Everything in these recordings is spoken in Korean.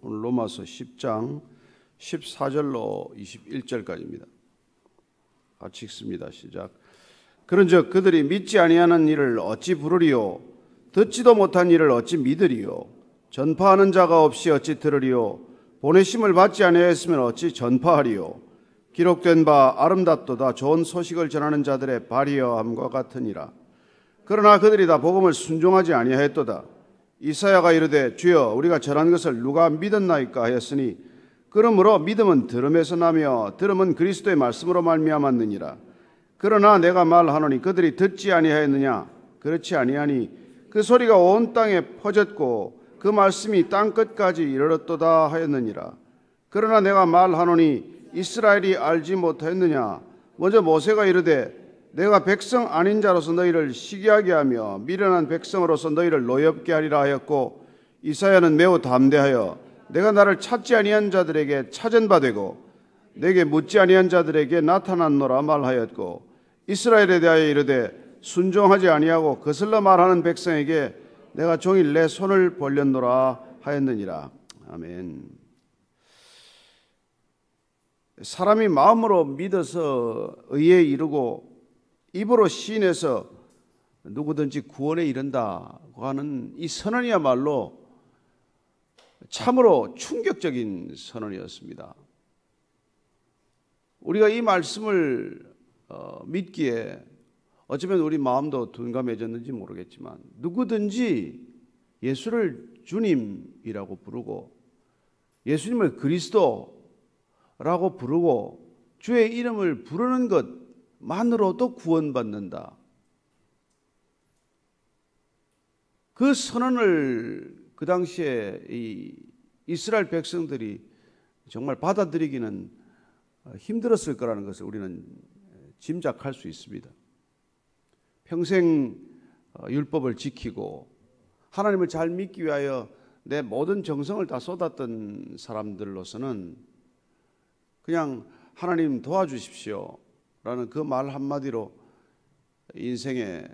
오늘 로마서 10장 14절로 21절까지입니다. 같이 읽습니다. 시작. 그런즉 그들이 믿지 아니하는 일을 어찌 부르리요? 듣지도 못한 일을 어찌 믿으리요? 전파하는 자가 없이 어찌 들으리요? 보내심을 받지 아니하였으면 어찌 전파하리요? 기록된 바 아름답도다 좋은 소식을 전하는 자들의 발이여함과 같으니라. 그러나 그들이 다 복음을 순종하지 아니하였도다. 이사야가 이르되 주여 우리가 전한 것을 누가 믿었나이까 하였으니 그러므로 믿음은 들음에서 나며 들음은 그리스도의 말씀으로 말미암았느니라. 그러나 내가 말하노니 그들이 듣지 아니하였느냐? 그렇지 아니하니 그 소리가 온 땅에 퍼졌고 그 말씀이 땅 끝까지 이르렀도다 하였느니라. 그러나 내가 말하노니 이스라엘이 알지 못하였느냐? 먼저 모세가 이르되 내가 백성 아닌 자로서 너희를 시기하게 하며 미련한 백성으로서 너희를 노엽게 하리라 하였고, 이사야는 매우 담대하여 내가 나를 찾지 아니한 자들에게 찾은 바 되고 내게 묻지 아니한 자들에게 나타났노라 말하였고, 이스라엘에 대하여 이르되 순종하지 아니하고 거슬러 말하는 백성에게 내가 종일 내 손을 벌렸노라 하였느니라. 아멘. 사람이 마음으로 믿어서 의에 이르고 입으로 시인해서 누구든지 구원에 이른다고 하는 이 선언이야말로 참으로 충격적인 선언이었습니다. 우리가 이 말씀을 믿기에 어쩌면 우리 마음도 둔감해졌는지 모르겠지만 누구든지 예수를 주님이라고 부르고 예수님을 그리스도라고 부르고 주의 이름을 부르는 것만으로도 구원받는다. 그 선언을 그 당시에 이 이스라엘 백성들이 정말 받아들이기는 힘들었을 거라는 것을 우리는 짐작할 수 있습니다. 평생 율법을 지키고 하나님을 잘 믿기 위하여 내 모든 정성을 다 쏟았던 사람들로서는 그냥 하나님 도와주십시오 라는 그 말 한마디로 인생의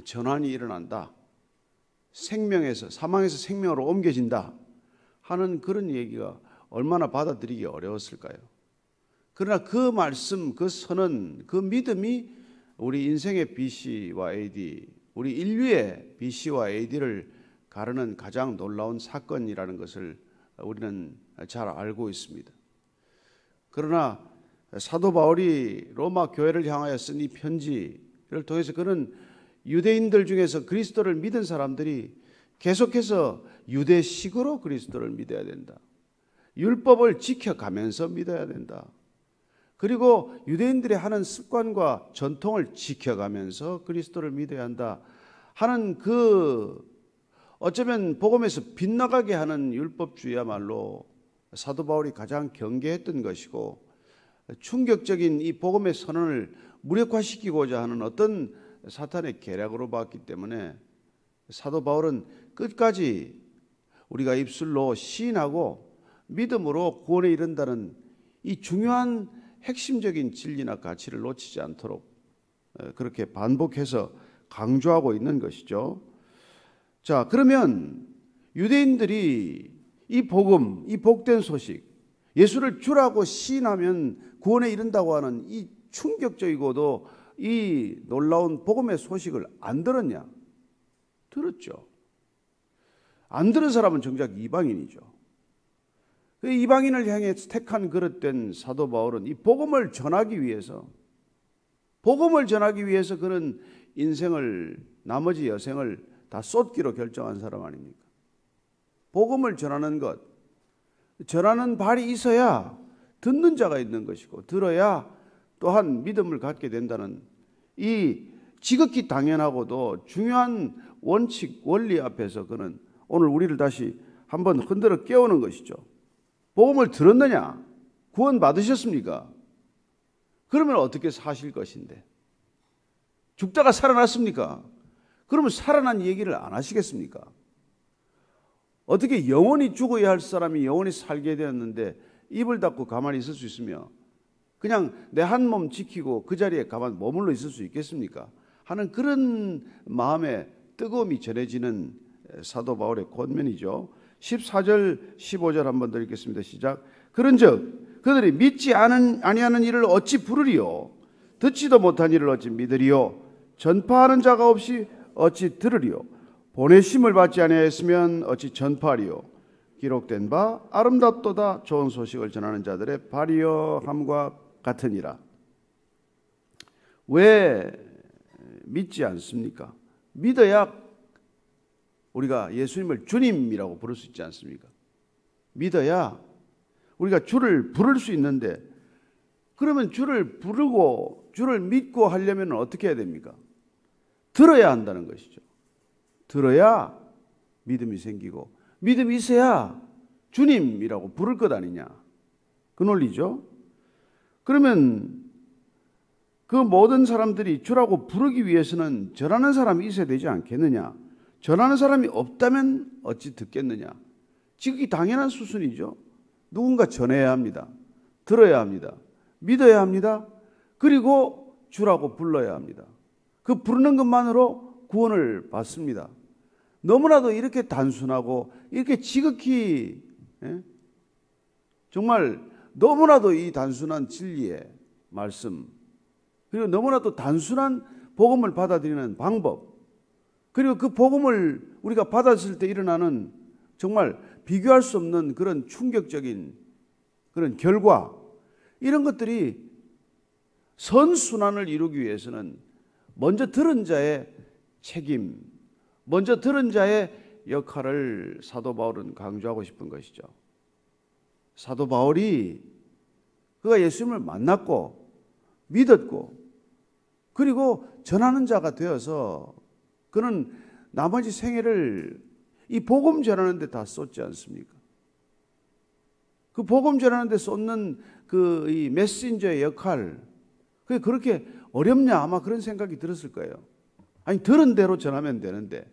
전환이 일어난다, 생명에서 사망에서 생명으로 옮겨진다 하는 그런 얘기가 얼마나 받아들이기 어려웠을까요? 그러나 그 말씀, 그 선언, 그 믿음이 우리 인생의 BC와 AD, 우리 인류의 BC와 AD를 가르는 가장 놀라운 사건이라는 것을 우리는 잘 알고 있습니다. 그러나 사도 바울이 로마 교회를 향하여 쓴 이 편지를 통해서 그는 유대인들 중에서 그리스도를 믿은 사람들이 계속해서 유대식으로 그리스도를 믿어야 된다. 율법을 지켜가면서 믿어야 된다. 그리고 유대인들이 하는 습관과 전통을 지켜가면서 그리스도를 믿어야 한다 하는 그 어쩌면 복음에서 빗나가게 하는 율법주의야말로 사도 바울이 가장 경계했던 것이고, 충격적인 이 복음의 선언을 무력화시키고자 하는 어떤 사탄의 계략으로 봤기 때문에 사도 바울은 끝까지 우리가 입술로 시인하고 믿음으로 구원에 이른다는 이 중요한 핵심적인 진리나 가치를 놓치지 않도록 그렇게 반복해서 강조하고 있는 것이죠. 자, 그러면 유대인들이 이 복음, 이 복된 소식, 예수를 주라고 시인하면 구원에 이른다고 하는 이 충격적이고도 이 놀라운 복음의 소식을 안 들었냐? 들었죠. 안 들은 사람은 정작 이방인이죠. 그 이방인을 향해 택한 그릇된 사도 바울은 이 복음을 전하기 위해서 그는 인생을, 나머지 여생을 다 쏟기로 결정한 사람 아닙니까? 복음을 전하는 것, 전하는 발이 있어야 듣는 자가 있는 것이고 들어야 또한 믿음을 갖게 된다는 이 지극히 당연하고도 중요한 원칙, 원리 앞에서 그는 오늘 우리를 다시 한번 흔들어 깨우는 것이죠. 복음을 들었느냐? 구원 받으셨습니까? 그러면 어떻게 사실 것인데? 죽다가 살아났습니까? 그러면 살아난 얘기를 안 하시겠습니까? 어떻게 영원히 죽어야 할 사람이 영원히 살게 되었는데 입을 닫고 가만히 있을 수 있으며 그냥 내 한 몸 지키고 그 자리에 가만히 머물러 있을 수 있겠습니까? 하는 그런 마음의 뜨거움이 전해지는 사도 바울의 권면이죠. 14절 15절 한번 더 읽겠습니다. 시작. 그런즉 그들이 믿지 아니하는 일을 어찌 부르리요? 듣지도 못한 일을 어찌 믿으리요? 전파하는 자가 없이 어찌 들으리요? 보내심을 받지 아니하였으면 어찌 전파하리요? 기록된 바 아름답도다 좋은 소식을 전하는 자들의 발이여 함과 같으니라. 왜 믿지 않습니까? 믿어야 우리가 예수님을 주님이라고 부를 수 있지 않습니까? 믿어야 우리가 주를 부를 수 있는데, 그러면 주를 부르고 주를 믿고 하려면 어떻게 해야 됩니까? 들어야 한다는 것이죠. 들어야 믿음이 생기고, 믿음이 있어야 주님이라고 부를 것 아니냐, 그 논리죠. 그러면 그 모든 사람들이 주라고 부르기 위해서는 전하는 사람이 있어야 되지 않겠느냐? 전하는 사람이 없다면 어찌 듣겠느냐? 지극히 당연한 수순이죠. 누군가 전해야 합니다. 들어야 합니다. 믿어야 합니다. 그리고 주라고 불러야 합니다. 그 부르는 것만으로 구원을 받습니다. 너무나도 이렇게 단순하고 이렇게 지극히, 정말 너무나도 이 단순한 진리의 말씀, 그리고 너무나도 단순한 복음을 받아들이는 방법, 그리고 그 복음을 우리가 받았을 때 일어나는 정말 비교할 수 없는 그런 충격적인 그런 결과, 이런 것들이 선순환을 이루기 위해서는 먼저 들은 자의 책임, 먼저 들은 자의 역할을 사도 바울은 강조하고 싶은 것이죠. 사도 바울이 그가 예수님을 만났고 믿었고 그리고 전하는 자가 되어서 그는 나머지 생애를 이 복음 전하는 데 다 쏟지 않습니까? 그 복음 전하는 데 쏟는 그 이 메신저의 역할, 그게 그렇게 어렵냐, 아마 그런 생각이 들었을 거예요. 아니, 들은 대로 전하면 되는데,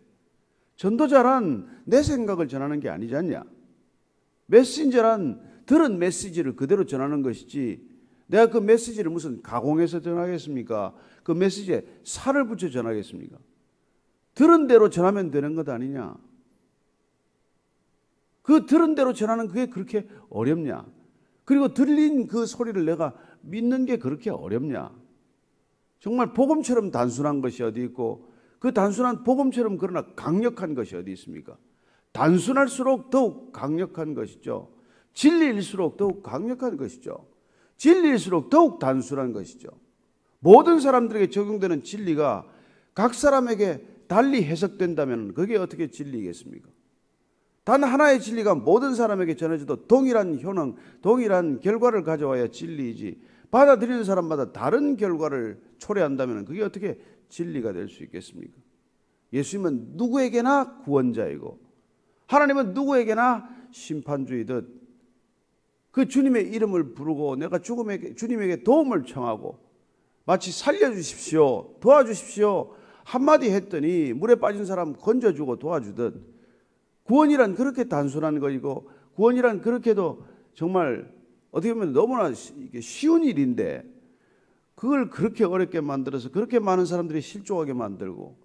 전도자란 내 생각을 전하는 게 아니지 않냐? 메신저란 들은 메시지를 그대로 전하는 것이지, 내가 그 메시지를 무슨 가공해서 전하겠습니까? 그 메시지에 살을 붙여 전하겠습니까? 들은 대로 전하면 되는 것 아니냐? 그 들은 대로 전하는 그게 그렇게 어렵냐? 그리고 들린 그 소리를 내가 믿는 게 그렇게 어렵냐? 정말 복음처럼 단순한 것이 어디 있고, 그 단순한 복음처럼 그러나 강력한 것이 어디 있습니까? 단순할수록 더욱 강력한 것이죠. 진리일수록 더욱 강력한 것이죠. 진리일수록 더욱 단순한 것이죠. 모든 사람들에게 적용되는 진리가 각 사람에게 달리 해석된다면 그게 어떻게 진리겠습니까? 단 하나의 진리가 모든 사람에게 전해져도 동일한 효능, 동일한 결과를 가져와야 진리이지, 받아들이는 사람마다 다른 결과를 초래한다면 그게 어떻게 진리가 될 수 있겠습니까? 예수님은 누구에게나 구원자이고 하나님은 누구에게나 심판주이듯 그 주님의 이름을 부르고 내가 주님에게 도움을 청하고 마치 살려주십시오, 도와주십시오 한마디 했더니 물에 빠진 사람 건져주고 도와주듯, 구원이란 그렇게 단순한 것이고, 구원이란 그렇게도 정말 어떻게 보면 너무나 쉬운 일인데, 그걸 그렇게 어렵게 만들어서 그렇게 많은 사람들이 실족하게 만들고,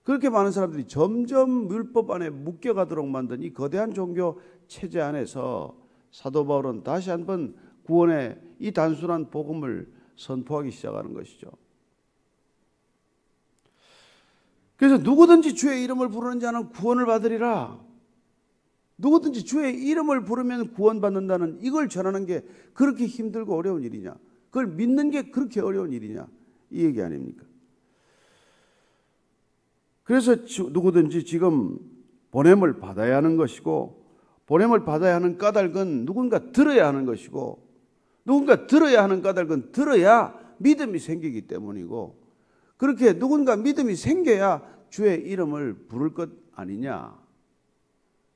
그렇게 많은 사람들이 점점 율법 안에 묶여가도록 만든 이 거대한 종교 체제 안에서 사도 바울은 다시 한번 구원의 이 단순한 복음을 선포하기 시작하는 것이죠. 그래서 누구든지 주의 이름을 부르는 자는 구원을 받으리라. 누구든지 주의 이름을 부르면 구원받는다는 이걸 전하는 게 그렇게 힘들고 어려운 일이냐? 그걸 믿는 게 그렇게 어려운 일이냐? 이 얘기 아닙니까? 그래서 누구든지 지금 보냄을 받아야 하는 것이고, 보냄을 받아야 하는 까닭은 누군가 들어야 하는 것이고, 누군가 들어야 하는 까닭은 들어야 믿음이 생기기 때문이고, 그렇게 누군가 믿음이 생겨야 주의 이름을 부를 것 아니냐.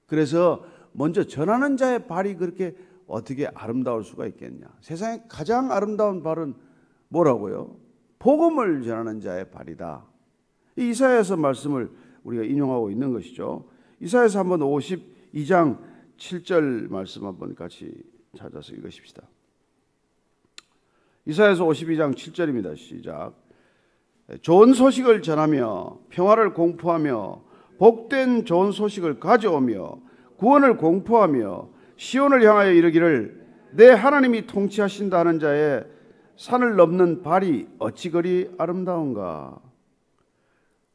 그래서 먼저 전하는 자의 발이 그렇게 어떻게 아름다울 수가 있겠냐. 세상에 가장 아름다운 발은 뭐라고요? 복음을 전하는 자의 발이다. 이 이사야서 말씀을 우리가 인용하고 있는 것이죠. 이사야서 한번 52장 7절 말씀 한번 같이 찾아서 읽으십시다. 이사야서 52장 7절입니다. 시작. 좋은 소식을 전하며 평화를 공포하며 복된 좋은 소식을 가져오며 구원을 공포하며 시온을 향하여 이르기를 내 하나님이 통치하신다 하는 자의 산을 넘는 발이 어찌 그리 아름다운가.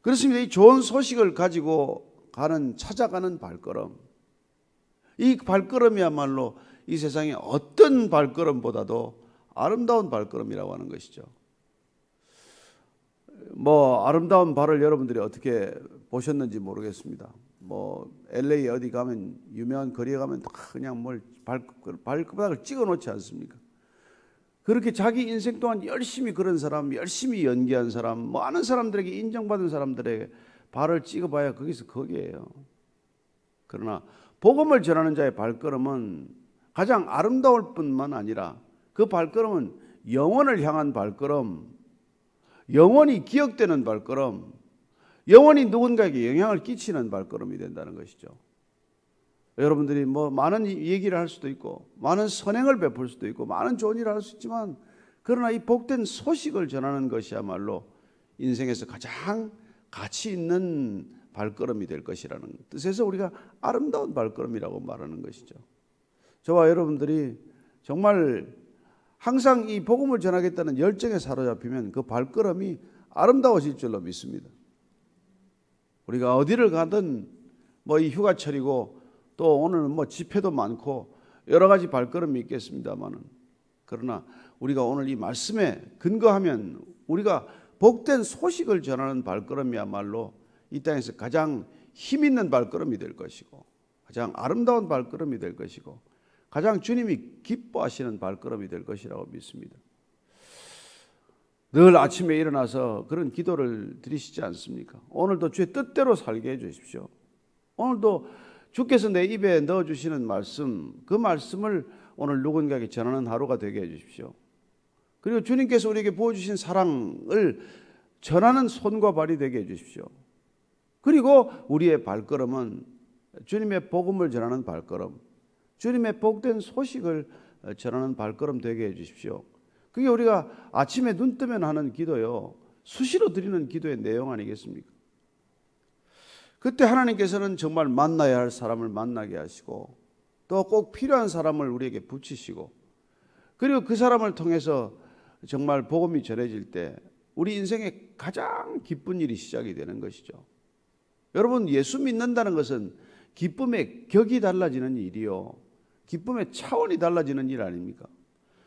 그렇습니다. 이 좋은 소식을 가지고 찾아가는 발걸음, 이 발걸음이야말로 이 세상의 어떤 발걸음보다도 아름다운 발걸음이라고 하는 것이죠. 아름다운 발을 여러분들이 어떻게 보셨는지 모르겠습니다. LA 어디 가면, 유명한 거리에 가면 그냥 발바닥을 찍어 놓지 않습니까? 그렇게 자기 인생 동안 열심히 그런 사람, 열심히 연기한 사람, 많은 사람들에게 인정받은 사람들에게 발을 찍어봐야 거기에요. 그러나 복음을 전하는 자의 발걸음은 가장 아름다울 뿐만 아니라 그 발걸음은 영혼을 향한 발걸음, 영원히 기억되는 발걸음, 영원히 누군가에게 영향을 끼치는 발걸음이 된다는 것이죠. 여러분들이 많은 얘기를 할 수도 있고 많은 선행을 베풀 수도 있고 많은 좋은 일을 할 수 있지만, 그러나 이 복된 소식을 전하는 것이야말로 인생에서 가장 가치 있는 발걸음이 될 것이라는 뜻에서 우리가 아름다운 발걸음이라고 말하는 것이죠. 저와 여러분들이 정말 항상 이 복음을 전하겠다는 열정에 사로잡히면 그 발걸음이 아름다워질 줄로 믿습니다. 우리가 어디를 가든 이 휴가철이고 또 오늘 집회도 많고 여러 가지 발걸음이 있겠습니다만은, 그러나 우리가 오늘 이 말씀에 근거하면 우리가 복된 소식을 전하는 발걸음이야말로 이 땅에서 가장 힘 있는 발걸음이 될 것이고 가장 아름다운 발걸음이 될 것이고 가장 주님이 기뻐하시는 발걸음이 될 것이라고 믿습니다. 늘 아침에 일어나서 그런 기도를 드리시지 않습니까? 오늘도 주의 뜻대로 살게 해주십시오. 오늘도 주께서 내 입에 넣어주시는 말씀, 그 말씀을 오늘 누군가에게 전하는 하루가 되게 해주십시오. 그리고 주님께서 우리에게 보여주신 사랑을 전하는 손과 발이 되게 해주십시오. 그리고 우리의 발걸음은 주님의 복음을 전하는 발걸음, 주님의 복된 소식을 전하는 발걸음 되게 해주십시오. 그게 우리가 아침에 눈 뜨면 하는 기도요, 수시로 드리는 기도의 내용 아니겠습니까? 그때 하나님께서는 정말 만나야 할 사람을 만나게 하시고 또 꼭 필요한 사람을 우리에게 붙이시고, 그리고 그 사람을 통해서 정말 복음이 전해질 때 우리 인생의 가장 기쁜 일이 시작이 되는 것이죠. 여러분, 예수 믿는다는 것은 기쁨의 격이 달라지는 일이요, 기쁨의 차원이 달라지는 일 아닙니까?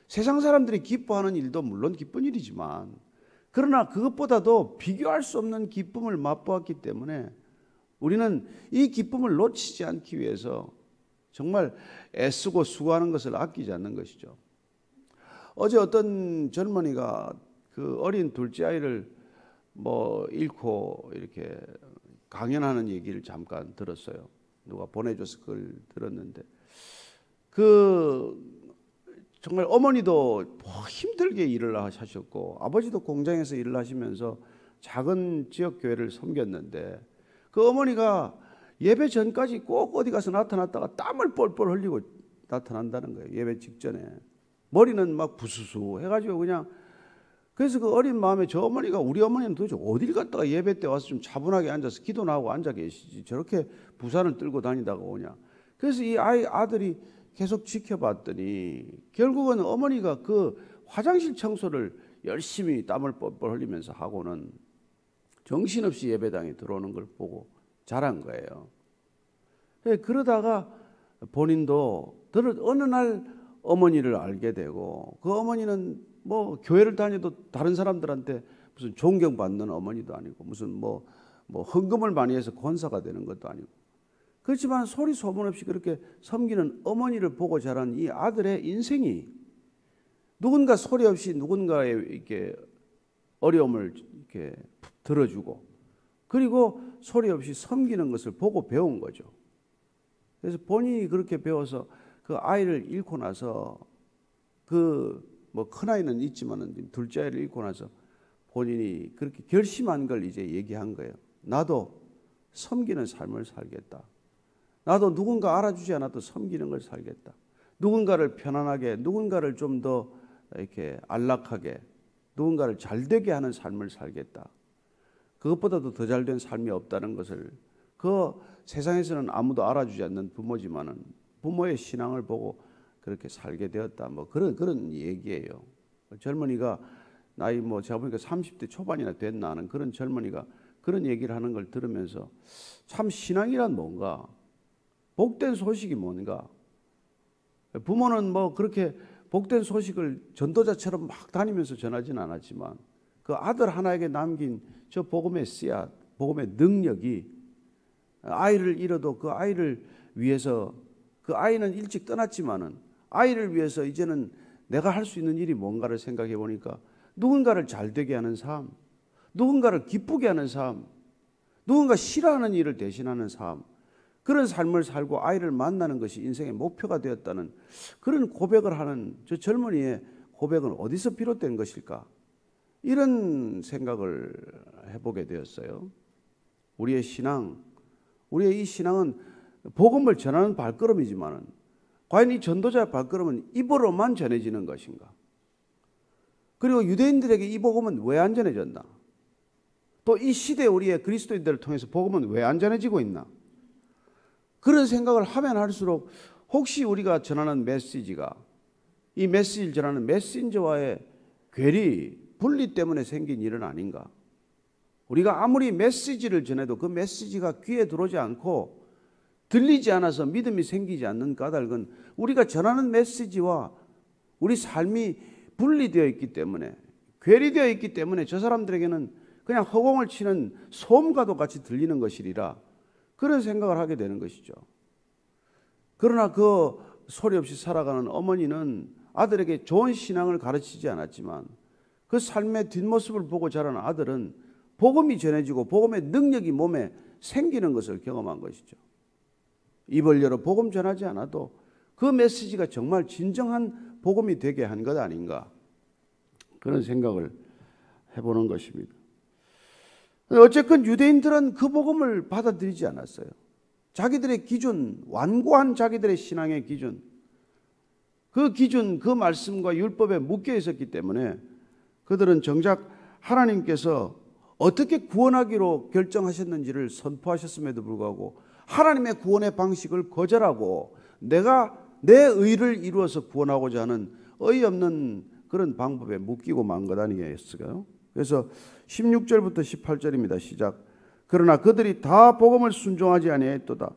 세상 사람들이 기뻐하는 일도 물론 기쁜 일이지만, 그러나 그것보다도 비교할 수 없는 기쁨을 맛보았기 때문에 우리는 이 기쁨을 놓치지 않기 위해서 정말 애쓰고 수고하는 것을 아끼지 않는 것이죠. 어제 어떤 젊은이가 그 어린 둘째 아이를 잃고 이렇게 강연하는 얘기를 잠깐 들었어요. 누가 보내줘서 그걸 들었는데, 정말 어머니도 힘들게 일을 하셨고 아버지도 공장에서 일을 하시면서 작은 지역 교회를 섬겼는데, 그 어머니가 예배 전까지 꼭 어디 가서 나타났다가 땀을 뻘뻘 흘리고 나타난다는 거예요. 예배 직전에 머리는 막 부스스 해가지고 그냥. 그래서 그 어린 마음에 저 어머니가, 우리 어머니는 도대체 어딜 갔다가 예배 때 와서 좀 차분하게 앉아서 기도나 하고 앉아 계시지 저렇게 부산을 들고 다니다가 오냐. 그래서 이 아들이 계속 지켜봤더니 결국은 어머니가 그 화장실 청소를 열심히 땀을 뻘뻘 흘리면서 하고는 정신없이 예배당에 들어오는 걸 보고 자란 거예요. 그러다가 본인도 어느 날 어머니를 알게 되고, 그 어머니는 교회를 다녀도 다른 사람들한테 무슨 존경받는 어머니도 아니고 무슨 헌금을 많이 해서 권사가 되는 것도 아니고, 그렇지만 소리 소문 없이 그렇게 섬기는 어머니를 보고 자란 이 아들의 인생이 누군가 소리 없이 누군가의 이렇게 어려움을 이렇게 들어주고, 그리고 소리 없이 섬기는 것을 보고 배운 거죠. 그래서 본인이 그렇게 배워서 그 아이를 잃고 나서 큰 아이는 있지만은 둘째 아이를 잃고 나서 본인이 그렇게 결심한 걸 이제 얘기한 거예요. 나도 섬기는 삶을 살겠다. 나도 누군가 알아주지 않아도 섬기는 걸 살겠다. 누군가를 편안하게, 누군가를 좀 더 이렇게 안락하게, 누군가를 잘 되게 하는 삶을 살겠다. 그것보다도 더 잘된 삶이 없다는 것을 그 세상에서는 아무도 알아주지 않는 부모지만은 부모의 신앙을 보고 그렇게 살게 되었다. 뭐 그런 얘기예요. 젊은이가 나이 뭐 제가 보니까 30대 초반이나 됐나 하는 그런 젊은이가 그런 얘기를 하는 걸 들으면서 참 신앙이란 뭔가, 복된 소식이 뭔가. 부모는 뭐 그렇게 복된 소식을 전도자처럼 막 다니면서 전하지는 않았지만 그 아들 하나에게 남긴 저 복음의 씨앗, 복음의 능력이 아이를 잃어도 그 아이를 위해서, 그 아이는 일찍 떠났지만은 아이를 위해서 이제는 내가 할 수 있는 일이 뭔가를 생각해 보니까 누군가를 잘되게 하는 삶, 누군가를 기쁘게 하는 삶, 누군가 싫어하는 일을 대신하는 삶, 그런 삶을 살고 아이를 만나는 것이 인생의 목표가 되었다는 그런 고백을 하는 저 젊은이의 고백은 어디서 비롯된 것일까? 이런 생각을 해보게 되었어요. 우리의 신앙, 우리의 이 신앙은 복음을 전하는 발걸음이지만 과연 이 전도자의 발걸음은 입으로만 전해지는 것인가? 그리고 유대인들에게 이 복음은 왜 안 전해졌나? 또 이 시대 우리의 그리스도인들을 통해서 복음은 왜 안 전해지고 있나? 그런 생각을 하면 할수록 혹시 우리가 전하는 메시지가 이 메시지를 전하는 메신저와의 괴리, 분리 때문에 생긴 일은 아닌가? 우리가 아무리 메시지를 전해도 그 메시지가 귀에 들어오지 않고 들리지 않아서 믿음이 생기지 않는 까닭은 우리가 전하는 메시지와 우리 삶이 분리되어 있기 때문에, 괴리되어 있기 때문에 저 사람들에게는 그냥 허공을 치는 소음과도 같이 들리는 것이리라 그런 생각을 하게 되는 것이죠. 그러나 그 소리 없이 살아가는 어머니는 아들에게 좋은 신앙을 가르치지 않았지만 그 삶의 뒷모습을 보고 자란 아들은 복음이 전해지고 복음의 능력이 몸에 생기는 것을 경험한 것이죠. 입을 열어 복음 전하지 않아도 그 메시지가 정말 진정한 복음이 되게 한 것 아닌가, 그런 생각을 해보는 것입니다. 어쨌건 유대인들은 그 복음을 받아들이지 않았어요. 자기들의 기준, 완고한 자기들의 신앙의 기준, 그 기준, 그 말씀과 율법에 묶여 있었기 때문에 그들은 정작 하나님께서 어떻게 구원하기로 결정하셨는지를 선포하셨음에도 불구하고 하나님의 구원의 방식을 거절하고 내가 내 의를 이루어서 구원하고자 하는 어이없는 그런 방법에 묶이고 만 것 아니겠어요? 그래서 16절부터 18절입니다. 시작. 그러나 그들이 다 복음을 순종하지 아니하였도다.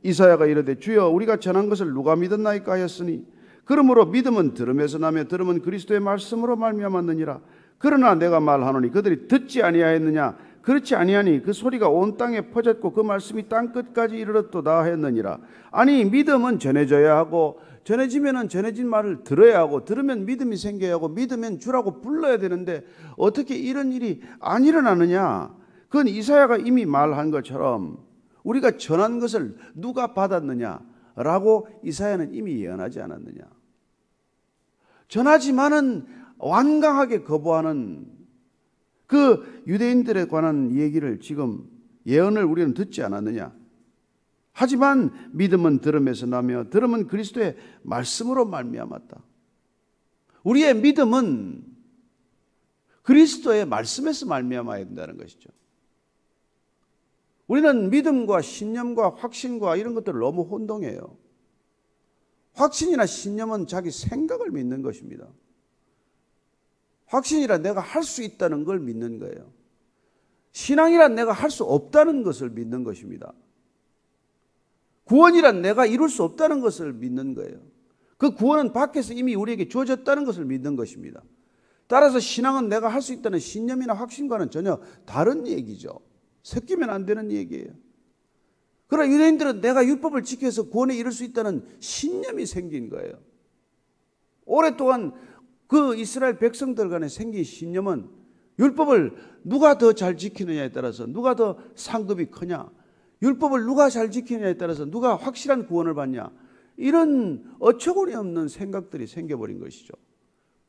이사야가 이르되 주여 우리가 전한 것을 누가 믿었나이까 하였으니 그러므로 믿음은 들음에서 나며 들음은 그리스도의 말씀으로 말미암았느니라. 그러나 내가 말하노니 그들이 듣지 아니하였느냐? 그렇지 아니하니 그 소리가 온 땅에 퍼졌고 그 말씀이 땅 끝까지 이르렀도다 하였느니라. 아니 믿음은 전해져야 하고 전해지면은 전해진 말을 들어야 하고 들으면 믿음이 생겨야 하고 믿으면 주라고 불러야 되는데 어떻게 이런 일이 안 일어나느냐? 그건 이사야가 이미 말한 것처럼 우리가 전한 것을 누가 받았느냐라고 이사야는 이미 예언하지 않았느냐? 전하지만은 완강하게 거부하는 그 유대인들에 관한 얘기를 지금 예언을 우리는 듣지 않았느냐? 하지만 믿음은 들음에서 나며 들음은 그리스도의 말씀으로 말미암았다. 우리의 믿음은 그리스도의 말씀에서 말미암아야 된다는 것이죠. 우리는 믿음과 신념과 확신과 이런 것들을 너무 혼동해요. 확신이나 신념은 자기 생각을 믿는 것입니다. 확신이란 내가 할 수 있다는 걸 믿는 거예요. 신앙이란 내가 할 수 없다는 것을 믿는 것입니다. 구원이란 내가 이룰 수 없다는 것을 믿는 거예요. 그 구원은 밖에서 이미 우리에게 주어졌다는 것을 믿는 것입니다. 따라서 신앙은 내가 할 수 있다는 신념이나 확신과는 전혀 다른 얘기죠. 섞이면 안 되는 얘기예요. 그러나 유대인들은 내가 율법을 지켜서 구원에 이룰 수 있다는 신념이 생긴 거예요. 오랫동안 그 이스라엘 백성들 간에 생긴 신념은 율법을 누가 더 잘 지키느냐에 따라서 누가 더 상급이 크냐, 율법을 누가 잘 지키느냐에 따라서 누가 확실한 구원을 받냐, 이런 어처구니 없는 생각들이 생겨버린 것이죠.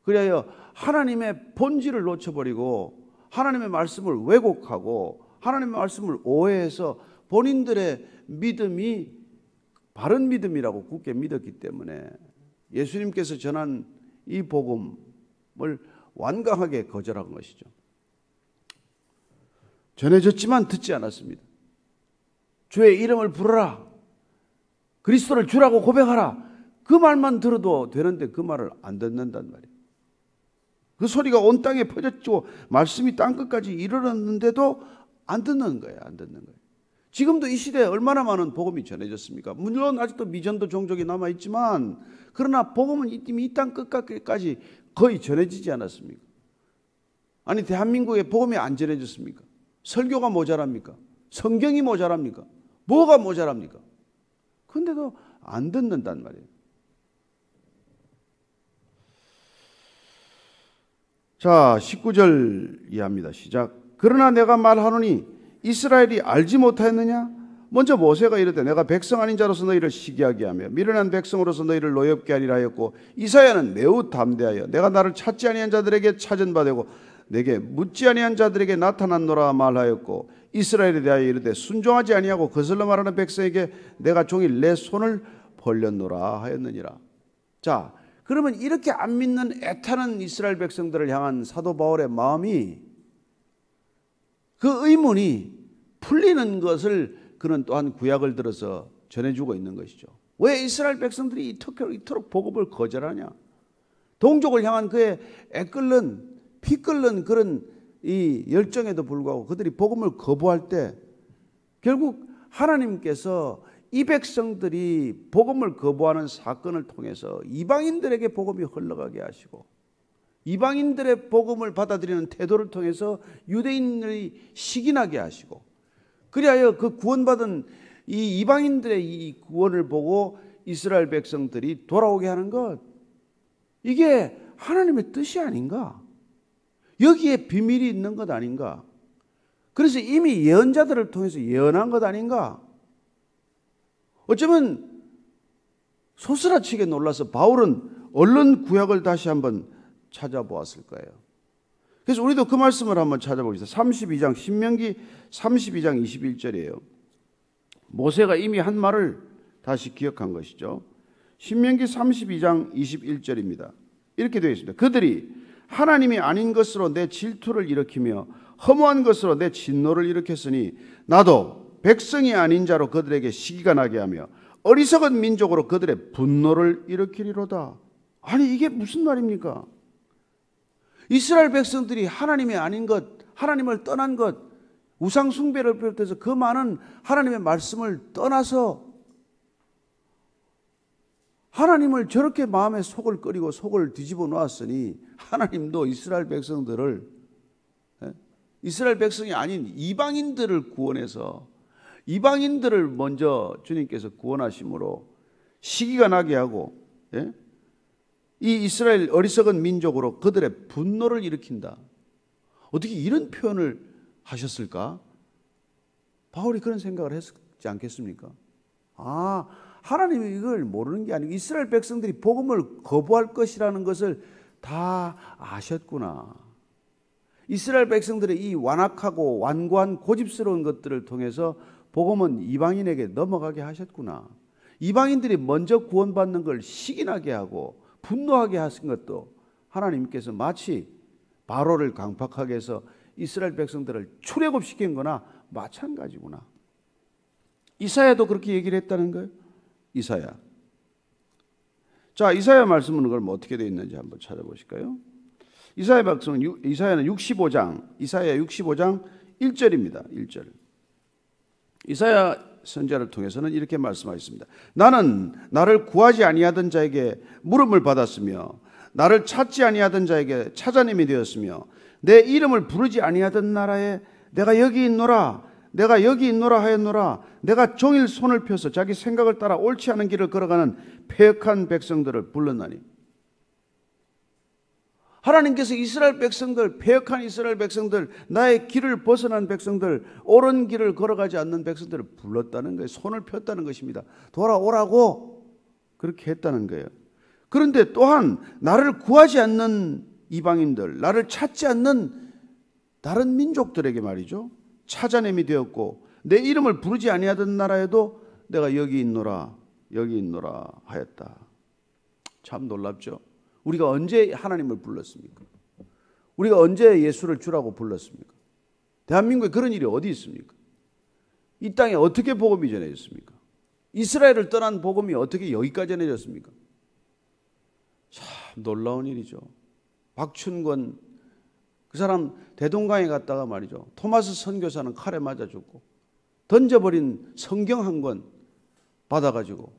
그래야 하나님의 본질을 놓쳐버리고 하나님의 말씀을 왜곡하고 하나님의 말씀을 오해해서 본인들의 믿음이 바른 믿음이라고 굳게 믿었기 때문에 예수님께서 전한 이 복음을 완강하게 거절한 것이죠. 전해졌지만 듣지 않았습니다. 주의 이름을 부르라. 그리스도를 주라고 고백하라. 그 말만 들어도 되는데 그 말을 안 듣는단 말이에요. 그 소리가 온 땅에 퍼졌고 말씀이 땅끝까지 이르렀는데도 안 듣는 거예요. 안 듣는 거예요. 지금도 이 시대에 얼마나 많은 복음이 전해졌습니까? 물론 아직도 미전도 종족이 남아있지만 그러나 복음은 이미 이 땅 끝까지 거의 전해지지 않았습니까? 아니 대한민국에 복음이 안 전해졌습니까? 설교가 모자랍니까? 성경이 모자랍니까? 뭐가 모자랍니까? 그런데도 안 듣는단 말이에요. 자, 19절 이해합니다. 시작. 그러나 내가 말하노니 이스라엘이 알지 못하였느냐? 먼저 모세가 이르되 내가 백성 아닌 자로서 너희를 시기하게 하며 미련한 백성으로서 너희를 노엽게 하리라 하였고, 이사야는 매우 담대하여 내가 나를 찾지 아니한 자들에게 찾은 바 되고 내게 묻지 아니한 자들에게 나타났노라 말하였고, 이스라엘에 대하여 이르되 순종하지 아니하고 거슬러 말하는 백성에게 내가 종일 내 손을 벌렸노라 하였느니라. 자, 그러면 이렇게 안 믿는 애타는 이스라엘 백성들을 향한 사도 바울의 마음이, 그 의문이 풀리는 것을 그는 또한 구약을 들어서 전해주고 있는 것이죠. 왜 이스라엘 백성들이 이토록 복음을 거절하냐? 동족을 향한 그의 피 끓는 그런 이 열정에도 불구하고 그들이 복음을 거부할 때 결국 하나님께서 이 백성들이 복음을 거부하는 사건을 통해서 이방인들에게 복음이 흘러가게 하시고, 이방인들의 복음을 받아들이는 태도를 통해서 유대인들이 시기나게 하시고, 그리하여 그 구원받은 이 이방인들의 이 구원을 보고 이스라엘 백성들이 돌아오게 하는 것, 이게 하나님의 뜻이 아닌가? 여기에 비밀이 있는 것 아닌가? 그래서 이미 예언자들을 통해서 예언한 것 아닌가? 어쩌면 소스라치게 놀라서 바울은 얼른 구약을 다시 한번 찾아보았을 거예요. 그래서 우리도 그 말씀을 한번 찾아보겠습니다. 32장, 신명기 32장 21절이에요. 모세가 이미 한 말을 다시 기억한 것이죠. 신명기 32장 21절입니다. 이렇게 되어 있습니다. 그들이 하나님이 아닌 것으로 내 질투를 일으키며 허무한 것으로 내 진노를 일으켰으니 나도 백성이 아닌 자로 그들에게 시기가 나게 하며 어리석은 민족으로 그들의 분노를 일으키리로다. 아니 이게 무슨 말입니까? 이스라엘 백성들이 하나님이 아닌 것, 하나님을 떠난 것, 우상 숭배를 비롯해서 그 많은 하나님의 말씀을 떠나서 하나님을 저렇게 마음에 속을 끓이고 속을 뒤집어 놓았으니 하나님도 이스라엘 백성들을, 이스라엘 백성이 아닌 이방인들을 구원해서 이방인들을 먼저 주님께서 구원하심으로 시기가 나게 하고, 이 이스라엘 어리석은 민족으로 그들의 분노를 일으킨다. 어떻게 이런 표현을 하셨을까? 바울이 그런 생각을 했지 않겠습니까? 아, 하나님이 이걸 모르는 게 아니고 이스라엘 백성들이 복음을 거부할 것이라는 것을 다 아셨구나. 이스라엘 백성들의 이 완악하고 완고한 고집스러운 것들을 통해서 복음은 이방인에게 넘어가게 하셨구나. 이방인들이 먼저 구원받는 걸 시기나게 하고 분노하게 하신 것도 하나님께서 마치 바로를 강팍하게 해서 이스라엘 백성들을 출애굽시킨 거나 마찬가지구나. 이사야도 그렇게 얘기를 했다는 거예요. 이사야. 자, 이사야 말씀은 그럼 어떻게 되어 있는지 한번 찾아보실까요? 이사야 말씀은 이사야는 65장, 이사야 65장 1절입니다. 1절. 이사야 선지자를 통해서는 이렇게 말씀하셨습니다. 나는 나를 구하지 아니하던 자에게 물음을 받았으며 나를 찾지 아니하던 자에게 찾아냄이 되었으며 내 이름을 부르지 아니하던 나라에 내가 여기 있노라, 내가 여기 있노라 하였노라. 내가 종일 손을 펴서 자기 생각을 따라 옳지 않은 길을 걸어가는 패역한 백성들을 불렀나니. 하나님께서 이스라엘 백성들, 패역한 이스라엘 백성들, 나의 길을 벗어난 백성들, 옳은 길을 걸어가지 않는 백성들을 불렀다는 거예요. 손을 폈다는 것입니다. 돌아오라고 그렇게 했다는 거예요. 그런데 또한 나를 구하지 않는 이방인들, 나를 찾지 않는 다른 민족들에게 말이죠, 찾아냄이 되었고 내 이름을 부르지 아니하던 나라에도 내가 여기 있노라, 여기 있노라 하였다. 참 놀랍죠. 우리가 언제 하나님을 불렀습니까? 우리가 언제 예수를 주라고 불렀습니까? 대한민국에 그런 일이 어디 있습니까? 이 땅에 어떻게 복음이 전해졌습니까? 이스라엘을 떠난 복음이 어떻게 여기까지 전해졌습니까? 참 놀라운 일이죠. 박춘권 그 사람 대동강에 갔다가 말이죠. 토마스 선교사는 칼에 맞아 죽고 던져버린 성경 한 권 받아가지고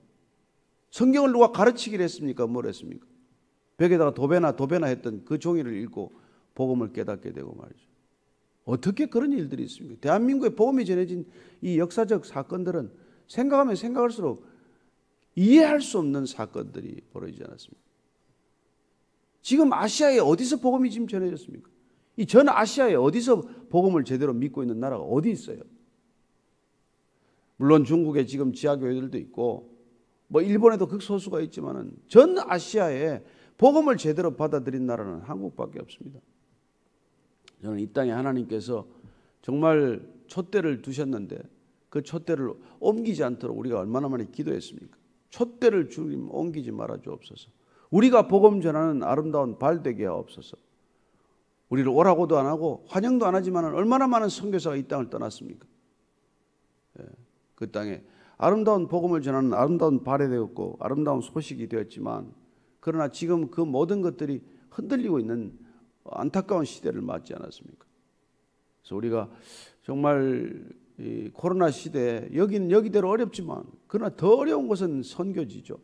성경을 누가 가르치기를 했습니까? 뭘 했습니까? 벽에다가 도배나 했던 그 종이를 읽고 복음을 깨닫게 되고 말이죠. 어떻게 그런 일들이 있습니까? 대한민국에 복음이 전해진 이 역사적 사건들은 생각하면 생각할수록 이해할 수 없는 사건들이 벌어지지 않았습니까? 지금 아시아에 어디서 복음이 지금 전해졌습니까? 이 전 아시아에 어디서 복음을 제대로 믿고 있는 나라가 어디 있어요? 물론 중국에 지금 지하교회들도 있고 뭐 일본에도 극소수가 있지만은 전 아시아에 복음을 제대로 받아들인 나라는 한국밖에 없습니다. 저는 이 땅에 하나님께서 정말 촛대를 두셨는데 그 촛대를 옮기지 않도록 우리가 얼마나 많이 기도했습니까? 촛대를 주님 옮기지 말아 주옵소서. 우리가 복음 전하는 아름다운 발 되게 하옵소서. 우리를 오라고도 안 하고 환영도 안 하지만 얼마나 많은 선교사가 이 땅을 떠났습니까? 그 땅에 아름다운 복음을 전하는 아름다운 발이 되었고 아름다운 소식이 되었지만 그러나 지금 그 모든 것들이 흔들리고 있는 안타까운 시대를 맞지 않았습니까? 그래서 우리가 정말 이 코로나 시대에 여기는 여기대로 어렵지만 그러나 더 어려운 것은 선교지죠.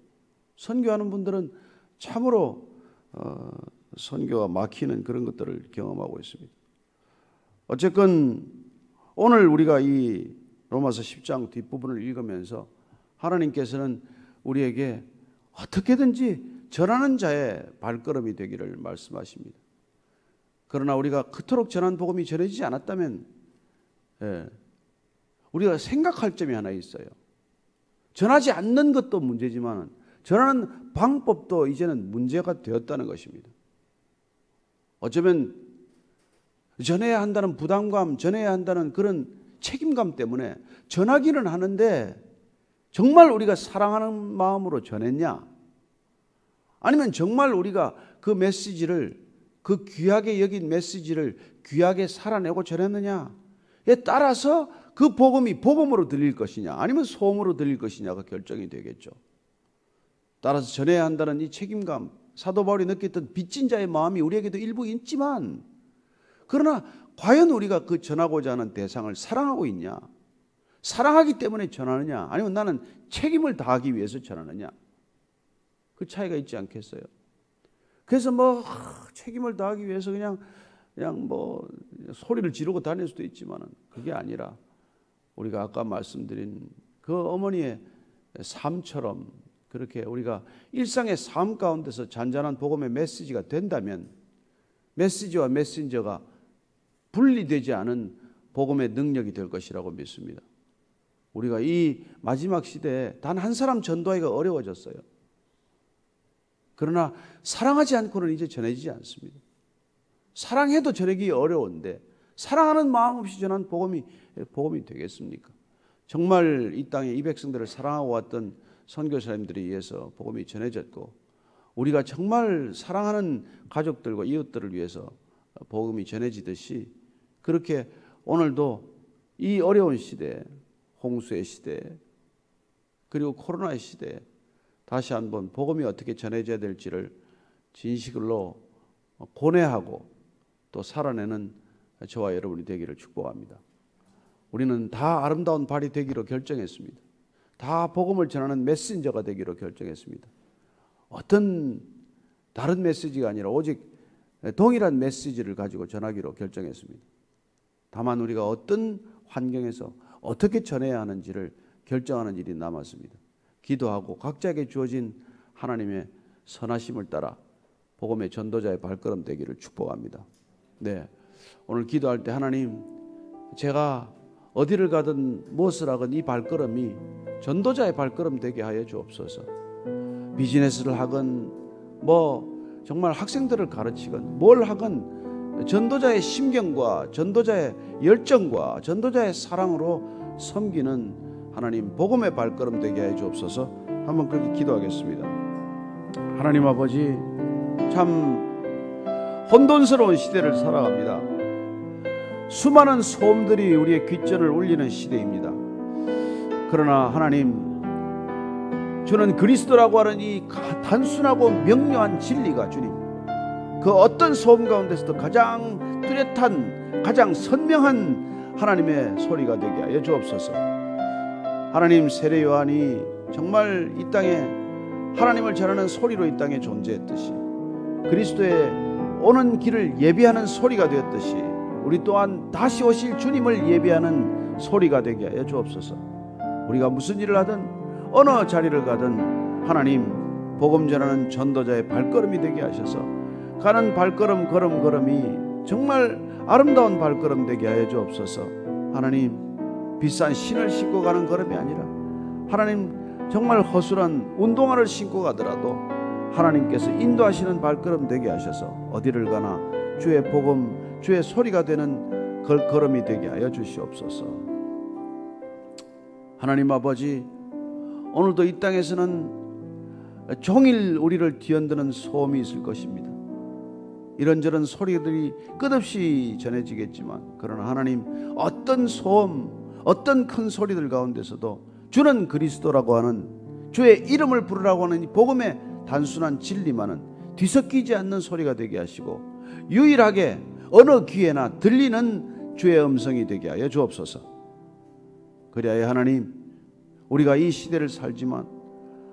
선교하는 분들은 참으로 선교가 막히는 그런 것들을 경험하고 있습니다. 어쨌건 오늘 우리가 이 로마서 10장 뒷부분을 읽으면서 하나님께서는 우리에게 어떻게든지 전하는 자의 발걸음이 되기를 말씀하십니다. 그러나 우리가 그토록 전한 복음이 전해지지 않았다면 우리가 생각할 점이 하나 있어요. 전하지 않는 것도 문제지만 전하는 방법도 이제는 문제가 되었다는 것입니다. 어쩌면 전해야 한다는 부담감, 전해야 한다는 그런 책임감 때문에 전하기는 하는데 정말 우리가 사랑하는 마음으로 전했냐? 아니면 정말 우리가 그 메시지를 그 귀하게 여긴 메시지를 귀하게 살아내고 전했느냐에 따라서 그 복음이 복음으로 들릴 것이냐 아니면 소음으로 들릴 것이냐가 결정이 되겠죠. 따라서 전해야 한다는 이 책임감, 사도 바울이 느꼈던 빚진 자의 마음이 우리에게도 일부 있지만 그러나 과연 우리가 그 전하고자 하는 대상을 사랑하고 있냐? 사랑하기 때문에 전하느냐? 아니면 나는 책임을 다하기 위해서 전하느냐? 그 차이가 있지 않겠어요? 그래서 뭐 책임을 다하기 위해서 그냥 뭐 소리를 지르고 다닐 수도 있지만은 그게 아니라 우리가 아까 말씀드린 그 어머니의 삶처럼 그렇게 우리가 일상의 삶 가운데서 잔잔한 복음의 메시지가 된다면 메시지와 메신저가 분리되지 않은 복음의 능력이 될 것이라고 믿습니다. 우리가 이 마지막 시대에 단 한 사람 전도하기가 어려워졌어요. 그러나 사랑하지 않고는 이제 전해지지 않습니다. 사랑해도 전하기 어려운데 사랑하는 마음 없이 전한 복음이 되겠습니까? 정말 이 땅에 이 백성들을 사랑하고 왔던 선교사님들에 의해서 복음이 전해졌고 우리가 정말 사랑하는 가족들과 이웃들을 위해서 복음이 전해지듯이 그렇게 오늘도 이 어려운 시대, 홍수의 시대 그리고 코로나의 시대에 다시 한번 복음이 어떻게 전해져야 될지를 진실로 고뇌하고 또 살아내는 저와 여러분이 되기를 축복합니다. 우리는 다 아름다운 발이 되기로 결정했습니다. 다 복음을 전하는 메신저가 되기로 결정했습니다. 어떤 다른 메시지가 아니라 오직 동일한 메시지를 가지고 전하기로 결정했습니다. 다만 우리가 어떤 환경에서 어떻게 전해야 하는지를 결정하는 일이 남았습니다. 기도하고 각자에게 주어진 하나님의 선하심을 따라 복음의 전도자의 발걸음 되기를 축복합니다. 네, 오늘 기도할 때 하나님 제가 어디를 가든 무엇을 하건 이 발걸음이 전도자의 발걸음 되게 하여 주옵소서. 비즈니스를 하건 뭐 정말 학생들을 가르치건 뭘 하건 전도자의 심경과 전도자의 열정과 전도자의 사랑으로 섬기는 하나님 복음의 발걸음 되게 하여 주옵소서. 한번 그렇게 기도하겠습니다. 하나님 아버지 참 혼돈스러운 시대를 살아갑니다. 수많은 소음들이 우리의 귓전을 울리는 시대입니다. 그러나 하나님, 주는 그리스도라고 하는 이 단순하고 명료한 진리가 주님, 그 어떤 소음 가운데서도 가장 뚜렷한, 가장 선명한 하나님의 소리가 되게 하여 주옵소서. 하나님, 세례 요한이 정말 이 땅에 하나님을 전하는 소리로 이 땅에 존재했듯이, 그리스도의 오는 길을 예비하는 소리가 되었듯이, 우리 또한 다시 오실 주님을 예비하는 소리가 되게 하여 주옵소서. 우리가 무슨 일을 하든 어느 자리를 가든 하나님, 복음 전하는 전도자의 발걸음이 되게 하셔서 가는 발걸음 걸음이 정말 아름다운 발걸음 되게 하여 주옵소서. 하나님, 비싼 신을 신고 가는 걸음이 아니라 하나님, 정말 허술한 운동화를 신고 가더라도 하나님께서 인도하시는 발걸음 되게 하셔서 어디를 가나 주의 복음, 주의 소리가 되는 걸음이 되게 하여 주시옵소서. 하나님 아버지, 오늘도 이 땅에서는 종일 우리를 뒤흔드는 소음이 있을 것입니다. 이런저런 소리들이 끝없이 전해지겠지만, 그러나 하나님, 어떤 소음, 어떤 큰 소리들 가운데서도 주는 그리스도라고 하는, 주의 이름을 부르라고 하는 이 복음의 단순한 진리만은 뒤섞이지 않는 소리가 되게 하시고, 유일하게 어느 귀에나 들리는 주의 음성이 되게 하여 주옵소서. 그리하여 하나님, 우리가 이 시대를 살지만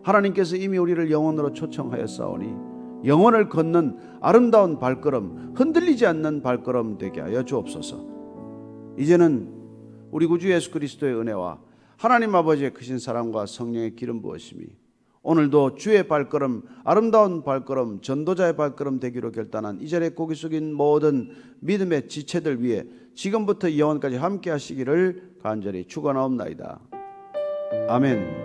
하나님께서 이미 우리를 영원으로 초청하였사오니 영원을 걷는 아름다운 발걸음, 흔들리지 않는 발걸음 되게 하여 주옵소서. 이제는 우리 구주 예수 그리스도의 은혜와 하나님 아버지의 크신 사랑과 성령의 기름 부으심이 오늘도 주의 발걸음, 아름다운 발걸음, 전도자의 발걸음 되기로 결단한 이 자리에 고개 숙인 모든 믿음의 지체들 위해 지금부터 영원까지 함께 하시기를 간절히 축원하옵나이다. 아멘.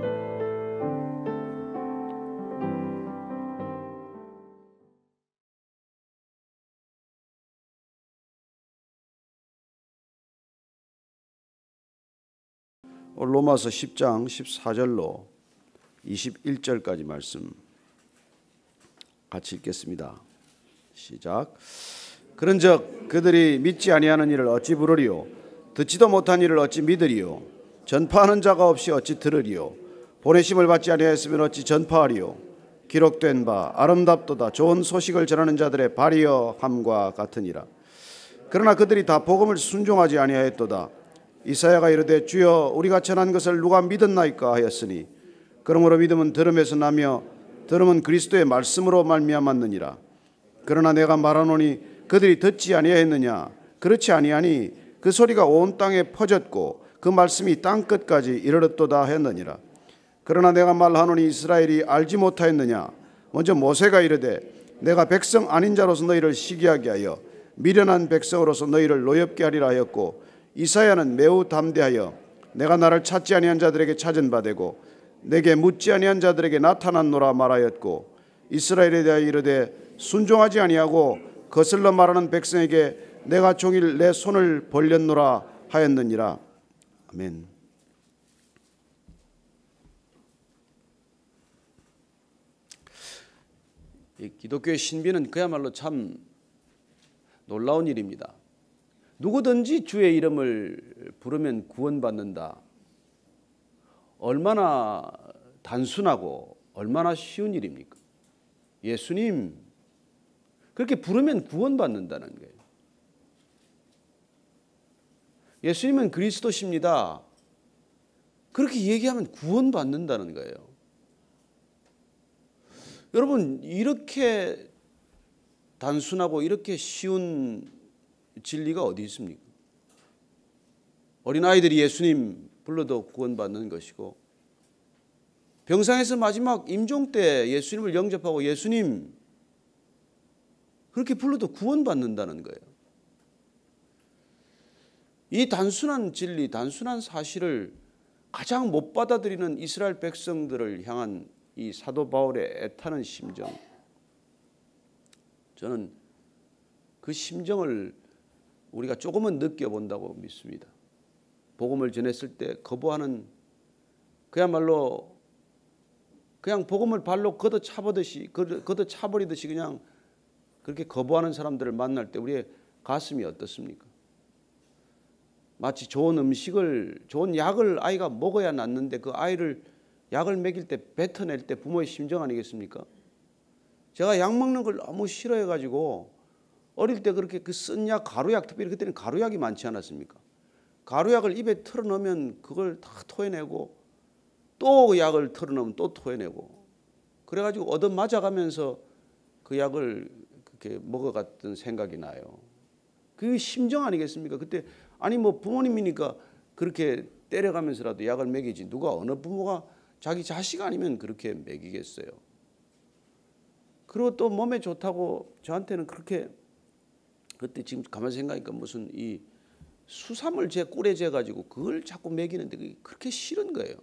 로마서 10장 14절로 21절까지 말씀 같이 읽겠습니다. 시작. 그런즉 그들이 믿지 아니하는 일을 어찌 부르리요? 듣지도 못한 일을 어찌 믿으리요? 전파하는 자가 없이 어찌 들으리요? 보내심을 받지 아니하였으면 어찌 전파하리요? 기록된 바 아름답도다 좋은 소식을 전하는 자들의 발이여 함과 같으니라. 그러나 그들이 다 복음을 순종하지 아니하였도다. 이사야가 이르되 주여 우리가 전한 것을 누가 믿었나이까 하였으니 그러므로 믿음은 들음에서 나며 들음은 그리스도의 말씀으로 말미암았느니라. 그러나 내가 말하노니 그들이 듣지 아니하였느냐? 그렇지 아니하니 그 소리가 온 땅에 퍼졌고 그 말씀이 땅 끝까지 이르렀도다 했느니라. 그러나 내가 말하노니 이스라엘이 알지 못하였느냐? 먼저 모세가 이르되 내가 백성 아닌 자로서 너희를 시기하게 하여 미련한 백성으로서 너희를 노엽게 하리라 하였고, 이사야는 매우 담대하여 내가 나를 찾지 아니한 자들에게 찾은 바 되고 내게 묻지 아니한 자들에게 나타났노라 말하였고, 이스라엘에 대하여 이르되 순종하지 아니하고 거슬러 말하는 백성에게 내가 종일 내 손을 벌렸노라 하였느니라. 아멘. 이 기독교의 신비는 그야말로 참 놀라운 일입니다. 누구든지 주의 이름을 부르면 구원받는다. 얼마나 단순하고 얼마나 쉬운 일입니까? 예수님, 그렇게 부르면 구원받는다는 거예요. 예수님은 그리스도십니다. 그렇게 얘기하면 구원받는다는 거예요. 여러분, 이렇게 단순하고 이렇게 쉬운 진리가 어디 있습니까? 어린아이들이 예수님 불러도 구원받는 것이고, 병상에서 마지막 임종 때 예수님을 영접하고 예수님 그렇게 불러도 구원받는다는 거예요. 이 단순한 진리, 단순한 사실을 가장 못 받아들이는 이스라엘 백성들을 향한 이 사도 바울의 애타는 심정, 저는 그 심정을 우리가 조금은 느껴본다고 믿습니다. 복음을 전했을 때 거부하는, 그야말로 그냥 복음을 발로 걷어차버리듯이 그냥 그렇게 거부하는 사람들을 만날 때 우리의 가슴이 어떻습니까? 마치 좋은 음식을, 좋은 약을 아이가 먹어야 낫는데 그 아이를 약을 먹일 때, 뱉어낼 때 부모의 심정 아니겠습니까? 제가 약 먹는 걸 너무 싫어해가지고 어릴 때 그렇게 그 쓴 약, 가루약, 특별히 그때는 가루약이 많지 않았습니까? 가루약을 입에 털어넣으면 그걸 다 토해내고 또 약을 털어넣으면 또 토해내고, 그래가지고 얻어맞아가면서 그 약을 그렇게 먹어갔던 생각이 나요. 그 심정 아니겠습니까? 그때 아니 뭐 부모님이니까 그렇게 때려가면서라도 약을 먹이지, 누가 어느 부모가 자기 자식 아니면 그렇게 먹이겠어요. 그리고 또 몸에 좋다고 저한테는 그렇게, 그때 지금 가만히 생각하니까 무슨 이 수삼을 제 꿀에 재가지고 그걸 자꾸 먹이는데 그게 그렇게 싫은 거예요.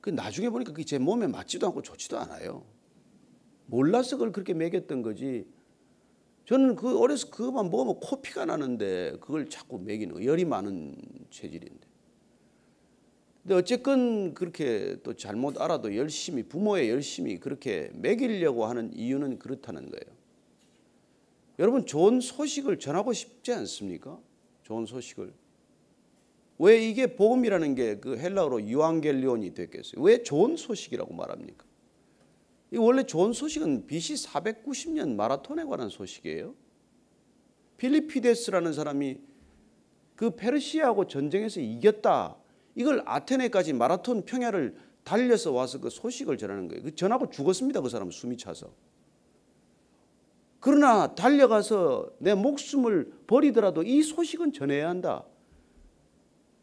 그 나중에 보니까 그게 제 몸에 맞지도 않고 좋지도 않아요. 몰라서 그걸 그렇게 먹였던 거지. 저는 그 어려서 그것만 먹으면 코피가 나는데 그걸 자꾸 먹이는, 열이 많은 체질인데. 근데 어쨌건 그렇게 또 잘못 알아도 열심히, 부모의 열심히 그렇게 먹이려고 하는 이유는 그렇다는 거예요. 여러분, 좋은 소식을 전하고 싶지 않습니까? 좋은 소식을. 왜 이게 복음이라는 게 그 헬라어로 유앙겔리온이 됐겠어요? 왜 좋은 소식이라고 말합니까? 이 원래 좋은 소식은 BC 490년 마라톤에 관한 소식이에요. 필리피데스라는 사람이 그 페르시아하고 전쟁에서 이겼다, 이걸 아테네까지 마라톤 평야를 달려서 와서 그 소식을 전하는 거예요. 전하고 죽었습니다. 그 사람은 숨이 차서. 그러나 달려가서 내 목숨을 버리더라도 이 소식은 전해야 한다.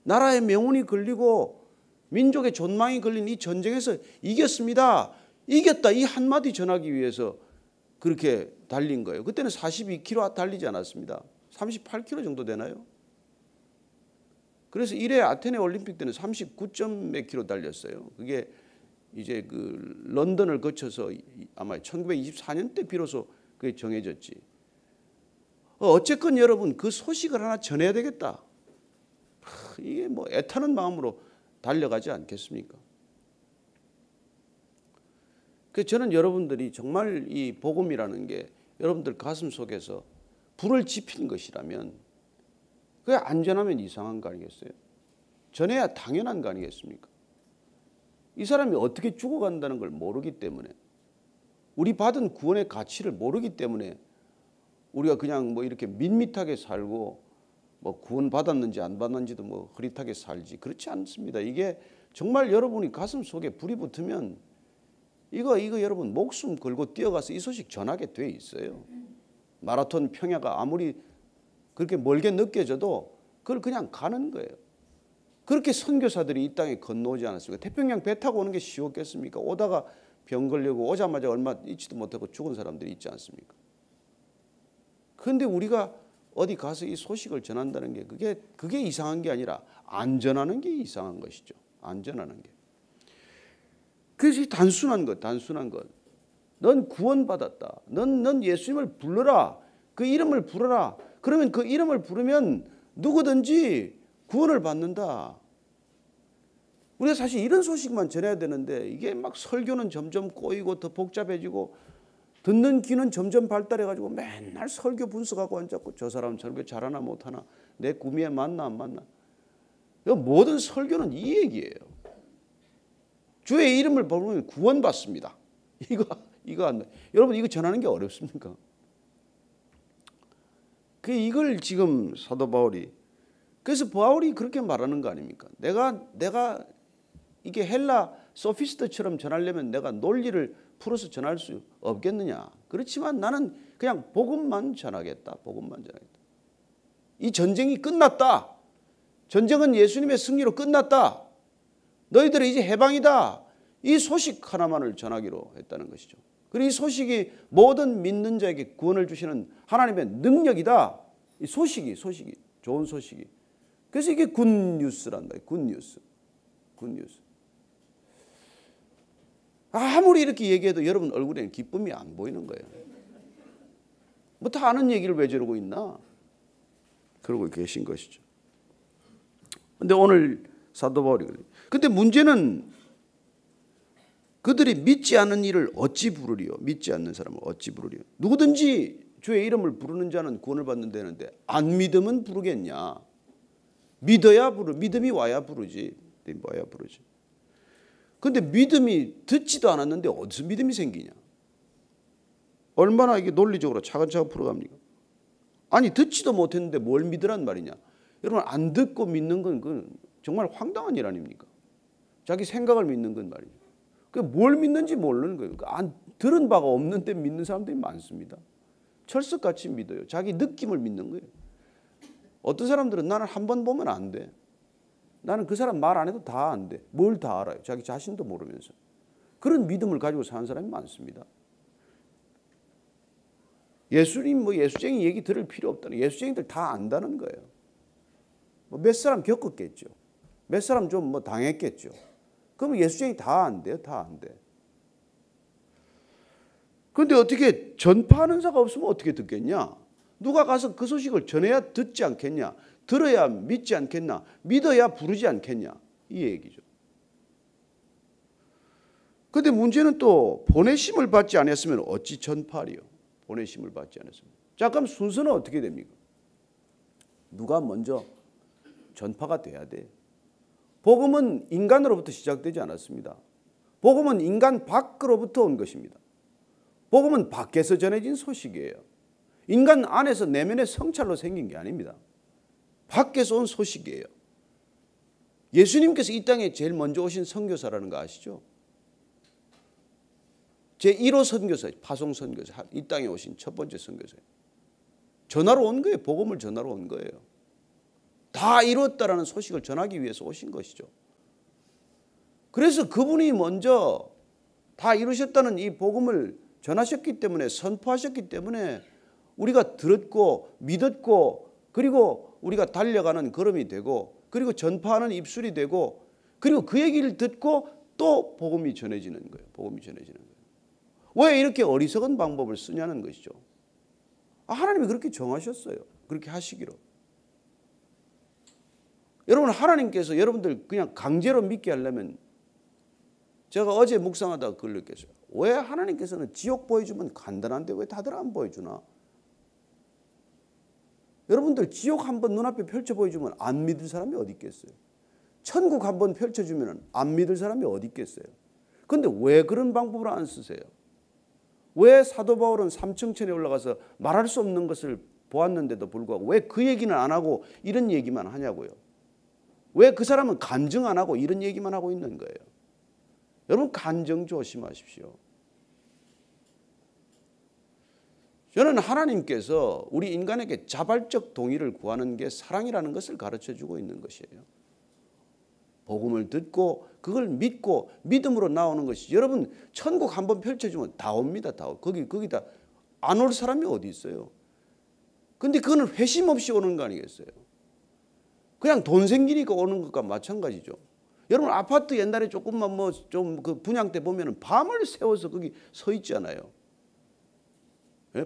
나라의 명운이 걸리고 민족의 존망이 걸린 이 전쟁에서 이겼습니다, 이겼다, 이 한마디 전하기 위해서 그렇게 달린 거예요. 그때는 42km 달리지 않았습니다. 38km 정도 되나요? 그래서 1회 아테네 올림픽 때는 39점 몇 킬로 달렸어요. 그게 이제 그 런던을 거쳐서 아마 1924년 때 비로소 그게 정해졌지. 어쨌건 여러분, 그 소식을 하나 전해야 되겠다. 이게 뭐 애타는 마음으로 달려가지 않겠습니까? 그래서 저는 여러분들이 정말 이 복음이라는 게 여러분들 가슴 속에서 불을 지핀 것이라면 그게 안전하면 이상한 거 아니겠어요? 전해야 당연한 거 아니겠습니까? 이 사람이 어떻게 죽어간다는 걸 모르기 때문에, 우리 받은 구원의 가치를 모르기 때문에 우리가 그냥 뭐 이렇게 밋밋하게 살고 뭐 구원 받았는지 안 받았는지도 뭐 흐릿하게 살지, 그렇지 않습니다. 이게 정말 여러분이 가슴 속에 불이 붙으면 이거 여러분 목숨 걸고 뛰어가서 이 소식 전하게 돼 있어요. 마라톤 평야가 아무리 그렇게 멀게 느껴져도 그걸 그냥 가는 거예요. 그렇게 선교사들이 이 땅에 건너오지 않았습니까? 태평양 배 타고 오는 게 쉬웠겠습니까? 오다가 병 걸리고 오자마자 얼마 있지도 못하고 죽은 사람들이 있지 않습니까? 그런데 우리가 어디 가서 이 소식을 전한다는 게 그게 이상한 게 아니라 안전하는 게 이상한 것이죠. 안전하는 게. 그것이 단순한 것. 넌 구원받았다. 넌 예수님을 불러라. 그 이름을 부르라. 그러면 그 이름을 부르면 누구든지 구원을 받는다. 우리가 사실 이런 소식만 전해야 되는데 이게 막 설교는 점점 꼬이고 더 복잡해지고 듣는 귀는 점점 발달해가지고 맨날 설교 분석하고 앉았고, 저 사람 설교 잘하나 못하나, 내 구미에 맞나 안 맞나. 모든 설교는 이 얘기예요. 주의 이름을 부르면 구원받습니다. 이거 안 돼. 여러분, 이거 전하는 게 어렵습니까? 이걸 지금 사도 바울이, 그래서 바울이 그렇게 말하는 거 아닙니까? 내가 이게 헬라 소피스트처럼 전하려면 내가 논리를 풀어서 전할 수 없겠느냐? 그렇지만 나는 그냥 복음만 전하겠다. 이 전쟁이 끝났다. 전쟁은 예수님의 승리로 끝났다. 너희들은 이제 해방이다. 이 소식 하나만을 전하기로 했다는 것이죠. 그리고 이 소식이 모든 믿는 자에게 구원을 주시는 하나님의 능력이다. 이 소식이 좋은 소식이. 그래서 이게 굿뉴스란 말이에요. 굿뉴스. 아무리 이렇게 얘기해도 여러분 얼굴에는 기쁨이 안 보이는 거예요. 뭐 다 아는 얘기를 왜 저러고 있나? 그러고 계신 것이죠. 근데 오늘 사도 바울이 그래요. 근데 문제는 그들이 믿지 않는 일을 어찌 부르리요? 믿지 않는 사람을 어찌 부르리요? 누구든지 주의 이름을 부르는 자는 구원을 받는다는데 안 믿으면 부르겠냐? 믿음이 와야 부르지. 와야 부르지. 근데 믿음이 듣지도 않았는데 어디서 믿음이 생기냐? 얼마나 이게 논리적으로 차근차근 풀어갑니까? 아니 듣지도 못했는데 뭘 믿으란 말이냐? 여러분 안 듣고 믿는 건 그건 정말 황당한 일 아닙니까? 자기 생각을 믿는 건 말이죠. 뭘 믿는지 모르는 거예요. 안 들은 바가 없는데 믿는 사람들이 많습니다. 철석같이 믿어요. 자기 느낌을 믿는 거예요. 어떤 사람들은 나는 한 번 보면 안 돼. 나는 그 사람 말 안 해도 다 안 돼. 뭘 다 알아요. 자기 자신도 모르면서. 그런 믿음을 가지고 사는 사람이 많습니다. 예수님 예수쟁이 얘기 들을 필요 없다는 예수쟁이들 다 안다는 거예요. 몇 사람 겪었겠죠. 몇 사람 좀 당했겠죠. 그러면 예수쟁이 다 안 돼요. 다 안 돼. 그런데 어떻게 전파하는 자가 없으면 어떻게 듣겠냐? 누가 가서 그 소식을 전해야 듣지 않겠냐? 들어야 믿지 않겠나? 믿어야 부르지 않겠냐? 이 얘기죠. 그런데 문제는 또 보내심을 받지 않았으면 어찌 전파하리요? 보내심을 받지 않았으면. 자, 그럼 순서는 어떻게 됩니까? 누가 먼저 전파가 돼야 돼. 복음은 인간으로부터 시작되지 않았습니다. 복음은 인간 밖으로부터 온 것입니다. 복음은 밖에서 전해진 소식이에요. 인간 안에서 내면의 성찰로 생긴 게 아닙니다. 밖에서 온 소식이에요. 예수님께서 이 땅에 제일 먼저 오신 선교사라는 거 아시죠? 제1호 선교사, 파송 선교사, 이 땅에 오신 첫 번째 선교사예요. 전하러 온 거예요. 복음을 전하러 온 거예요. 다 이루었다라는 소식을 전하기 위해서 오신 것이죠. 그래서 그분이 먼저 다 이루셨다는 이 복음을 전하셨기 때문에 선포하셨기 때문에 우리가 들었고 믿었고 그리고 우리가 달려가는 걸음이 되고 그리고 전파하는 입술이 되고 그리고 그 얘기를 듣고 또 복음이 전해지는 거예요. 복음이 전해지는 거예요. 왜 이렇게 어리석은 방법을 쓰냐는 것이죠. 하나님이 그렇게 정하셨어요. 그렇게 하시기로. 여러분 하나님께서 여러분들 그냥 강제로 믿게 하려면 제가 어제 묵상하다가 그걸 느꼈어요. 왜 하나님께서는 지옥 보여주면 간단한데 왜 다들 안 보여주나? 여러분들 지옥 한번 눈앞에 펼쳐 보여주면 안 믿을 사람이 어디 있겠어요? 천국 한번 펼쳐주면 안 믿을 사람이 어디 있겠어요? 그런데 왜 그런 방법을 안 쓰세요? 왜 사도 바울은 삼층천에 올라가서 말할 수 없는 것을 보았는데도 불구하고 왜 그 얘기는 안 하고 이런 얘기만 하냐고요? 왜 그 사람은 간증 안 하고 이런 얘기만 하고 있는 거예요? 여러분 간증 조심하십시오. 저는 하나님께서 우리 인간에게 자발적 동의를 구하는 게 사랑이라는 것을 가르쳐주고 있는 것이에요. 복음을 듣고 그걸 믿고 믿음으로 나오는 것이 여러분 천국 한번 펼쳐주면 다 옵니다. 다 오. 거기다 안 올 사람이 어디 있어요? 근데 그거는 회심 없이 오는 거 아니겠어요? 그냥 돈 생기니까 오는 것과 마찬가지죠. 여러분 아파트 옛날에 조금만 좀 그 분양 때 보면은 밤을 새워서 거기 서 있잖아요.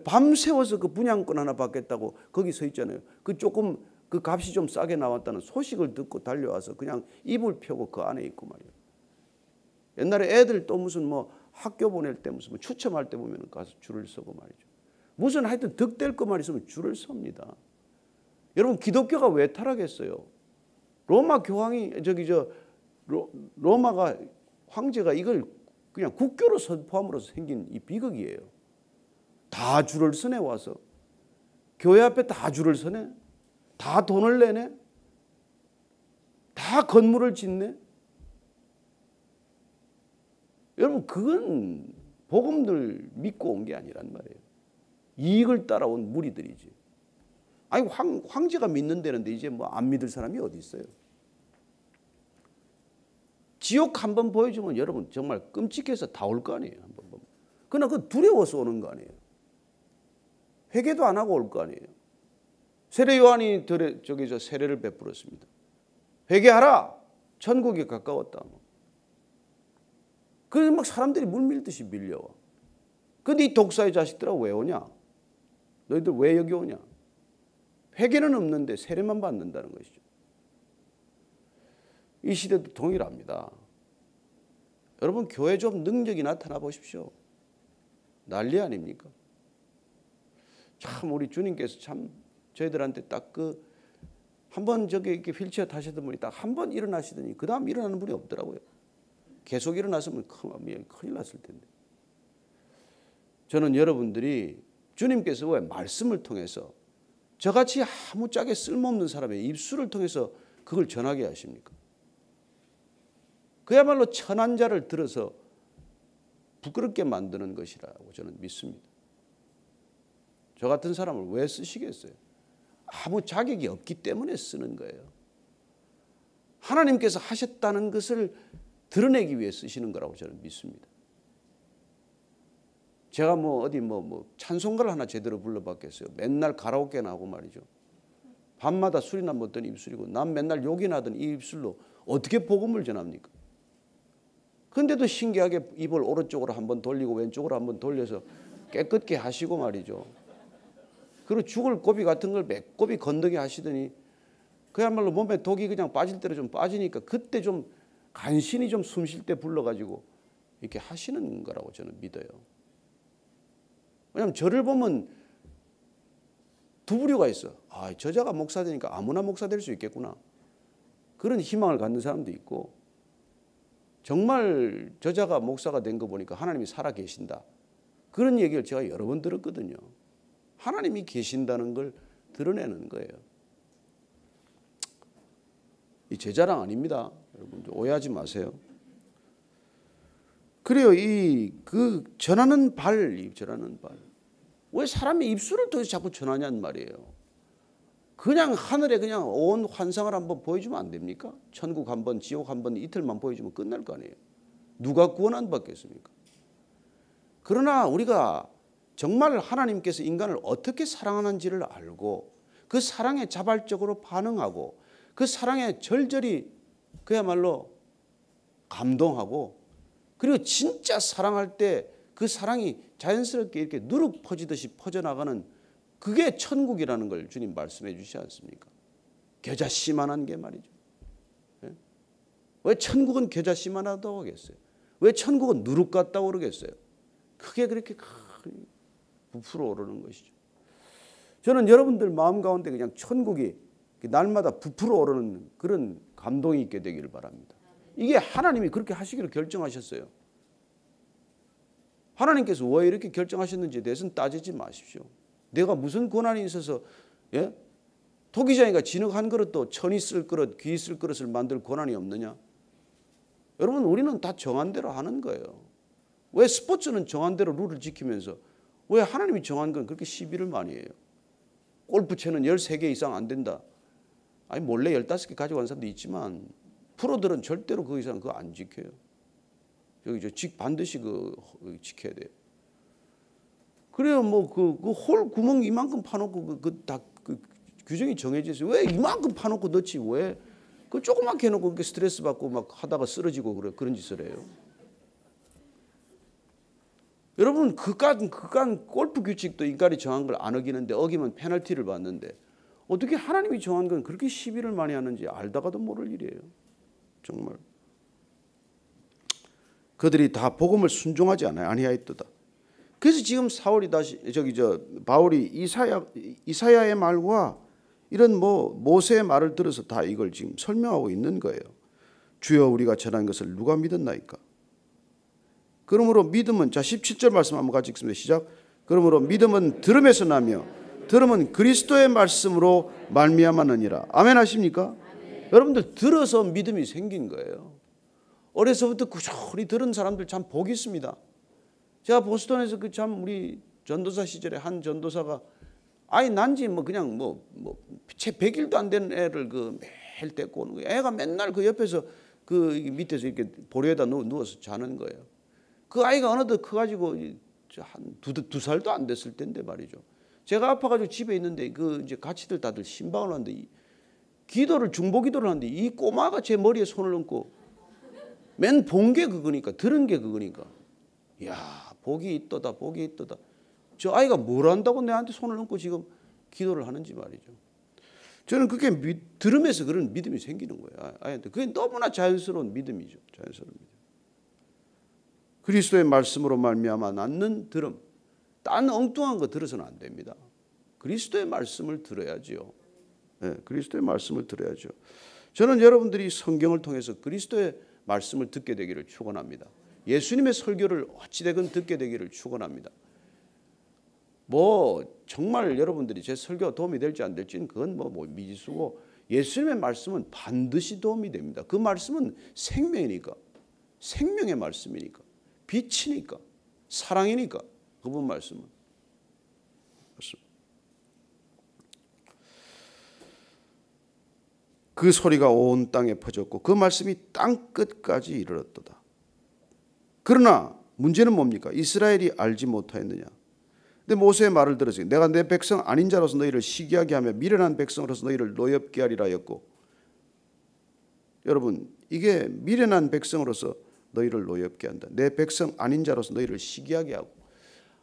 밤 새워서 그 분양권 하나 받겠다고 거기 서 있잖아요. 그 조금 그 값이 좀 싸게 나왔다는 소식을 듣고 달려와서 그냥 이불 펴고 그 안에 있고 말이에요. 옛날에 애들 또 무슨 학교 보낼 때 무슨 추첨할 때 보면 가서 줄을 서고 말이죠. 무슨 하여튼 득될 것만 있으면 줄을 섭니다. 여러분 기독교가 왜 타락했어요? 로마 교황이 로마가 황제가 이걸 그냥 국교로 선포함으로써 생긴 이 비극이에요. 다 줄을 서네 와서 교회 앞에 다 줄을 서네. 다 돈을 내네. 다 건물을 짓네. 여러분 그건 복음들 믿고 온 게 아니란 말이에요. 이익을 따라온 무리들이지. 아니 황제가 믿는 데는데 이제 안 믿을 사람이 어디 있어요? 지옥 한번 보여주면 여러분 정말 끔찍해서 다 올 거 아니에요. 한번 보면. 그러나 그 두려워서 오는 거 아니에요. 회개도 안 하고 올 거 아니에요. 세례 요한이 세례를 베풀었습니다. 회개하라. 천국이 가까웠다. 그래서 막 사람들이 물밀듯이 밀려와. 근데 이 독사의 자식들아 왜 오냐? 너희들 왜 여기 오냐? 회개는 없는데 세례만 받는다는 것이죠. 이 시대도 동일합니다. 여러분 교회 좀 능력이 나타나 보십시오. 난리 아닙니까? 참 우리 주님께서 참 저희들한테 딱 한번 저기 이렇게 휠체어 타시던 분이 딱 한 번 일어나시더니 그 다음 일어나는 분이 없더라고요. 계속 일어났으면 큰일 났을 텐데. 저는 여러분들이 주님께서 왜 말씀을 통해서 저같이 아무짝에 쓸모없는 사람의 입술을 통해서 그걸 전하게 하십니까? 그야말로 천한 자를 들어서 부끄럽게 만드는 것이라고 저는 믿습니다. 저 같은 사람을 왜 쓰시겠어요? 아무 자격이 없기 때문에 쓰는 거예요. 하나님께서 하셨다는 것을 드러내기 위해 쓰시는 거라고 저는 믿습니다. 제가 어디 찬송가를 하나 제대로 불러봤겠어요. 맨날 가라오케나 하고 말이죠. 밤마다 술이나 먹던 입술이고 난 맨날 욕이나 하던 이 입술로 어떻게 복음을 전합니까? 그런데도 신기하게 입을 오른쪽으로 한번 돌리고 왼쪽으로 한번 돌려서 깨끗게 하시고 말이죠. 그리고 죽을 고비 같은 걸 매고비 건더기 하시더니 그야말로 몸에 독이 그냥 빠질 대로 좀 빠지니까 그때 좀 간신히 좀 숨 쉴 때 불러가지고 이렇게 하시는 거라고 저는 믿어요. 왜냐하면 저를 보면 두 부류가 있어. 저자가 목사 되니까 아무나 목사 될 수 있겠구나. 그런 희망을 갖는 사람도 있고 정말 저자가 목사가 된 거 보니까 하나님이 살아 계신다. 그런 얘기를 제가 여러 번 들었거든요. 하나님이 계신다는 걸 드러내는 거예요. 이 제 자랑 아닙니다. 여러분 오해하지 마세요. 그래요. 전하는 발. 왜 사람의 입술을 통해서 자꾸 전하냐는 말이에요. 그냥 하늘에 그냥 온 환상을 한번 보여주면 안 됩니까? 천국 한번, 지옥 한번 이틀만 보여주면 끝날 거 아니에요. 누가 구원 안 받겠습니까? 그러나 우리가 정말 하나님께서 인간을 어떻게 사랑하는지를 알고 그 사랑에 자발적으로 반응하고 그 사랑에 절절히 그야말로 감동하고 그리고 진짜 사랑할 때 그 사랑이 자연스럽게 이렇게 누룩 퍼지듯이 퍼져나가는 그게 천국이라는 걸 주님 말씀해 주시지 않습니까? 겨자씨만한 게 말이죠. 왜 천국은 겨자씨만하다고 하겠어요? 왜 천국은 누룩 같다고 그러겠어요? 그게 그렇게 부풀어 오르는 것이죠. 저는 여러분들 마음 가운데 그냥 천국이 날마다 부풀어 오르는 그런 감동이 있게 되기를 바랍니다. 이게 하나님이 그렇게 하시기로 결정하셨어요. 하나님께서 왜 이렇게 결정하셨는지에 대해서는 따지지 마십시오. 내가 무슨 권한이 있어서 토기장이가 진흙 한 그릇도 천이 쓸 그릇, 귀 쓸 그릇을 만들 권한이 없느냐? 여러분 우리는 다 정한 대로 하는 거예요. 왜 스포츠는 정한 대로 룰을 지키면서 왜 하나님이 정한 건 그렇게 시비를 많이 해요? 골프채는 13개 이상 안 된다. 아니 몰래 15개 가져간 사람도 있지만 프로들은 절대로 그 이상 그거 안 지켜요. 여기 반드시 지켜야 돼요. 그래요. 그 홀 구멍 이만큼 파놓고 다 규정이 정해져 있어요. 왜 이만큼 파놓고 넣지? 왜 그 조그맣게 해놓고 그렇게 스트레스 받고 막 하다가 쓰러지고 그런 짓을 해요? 여러분 그깟 골프 규칙도 인간이 정한 걸 안 어기는데 어기면 페널티를 받는데 어떻게 하나님이 정한 건 그렇게 시비를 많이 하는지 알다가도 모를 일이에요. 정말. 그들이 다 복음을 순종하지 아니하였도다. 그래서 지금 바울이 이사야의 말과 이런 모세의 말을 들어서 다 이걸 지금 설명하고 있는 거예요. 주여 우리가 전한 것을 누가 믿었나이까? 그러므로 믿음은 17절 말씀 한번 같이 읽습니다. 시작. 그러므로 믿음은 들음에서 나며 들음은 그리스도의 말씀으로 말미암았느니라. 아멘 하십니까? 아멘. 여러분들 들어서 믿음이 생긴 거예요. 어려서부터 꾸준히 들은 사람들 참 복이 있습니다. 제가 보스턴에서 우리 전도사 시절에 한 전도사가 아이 난지 그냥 채 100일도 안 된 애를 매일 데리고 오는 거예요. 애가 맨날 그 옆에서 밑에서 이렇게 보리에다 누워서 자는 거예요. 그 아이가 어느덧 커가지고 한 두 살도 안 됐을 텐데 말이죠. 제가 아파가지고 집에 있는데 이제 같이들 다들 신방을 하는데 중보 기도를 하는데 이 꼬마가 제 머리에 손을 얹고 맨 본 게 그거니까 들은 게 그거니까 이야 복이 있도다 복이 있도다. 저 아이가 뭘 한다고 내한테 손을 얹고 지금 기도를 하는지 말이죠. 저는 그게 들으면서 그런 믿음이 생기는 거예요. 아이한테 그게 너무나 자연스러운 믿음이죠. 자연스러운 믿음. 그리스도의 말씀으로 말미암아 낳는 들음. 딴 엉뚱한 거 들어서는 안 됩니다. 그리스도의 말씀을 들어야지요. 그리스도의 말씀을 들어야죠. 저는 여러분들이 성경을 통해서 그리스도의 말씀을 듣게 되기를 축원합니다. 예수님의 설교를 어찌되건 듣게 되기를 축원합니다. 뭐 정말 여러분들이 제 설교가 도움이 될지 안 될지는 그건 뭐 미지수고, 예수님의 말씀은 반드시 도움이 됩니다. 그 말씀은 생명이니까, 생명의 말씀이니까, 빛이니까, 사랑이니까, 그분 말씀은. 그 소리가 온 땅에 퍼졌고 그 말씀이 땅 끝까지 이르렀도다. 그러나 문제는 뭡니까? 이스라엘이 알지 못하였느냐. 근데 모세의 말을 들으세요. 내가 내 백성 아닌 자로서 너희를 시기하게 하며 미련한 백성으로서 너희를 노엽게 하리라 하였고, 여러분 이게 미련한 백성으로서 너희를 노엽게 한다. 내 백성 아닌 자로서 너희를 시기하게 하고,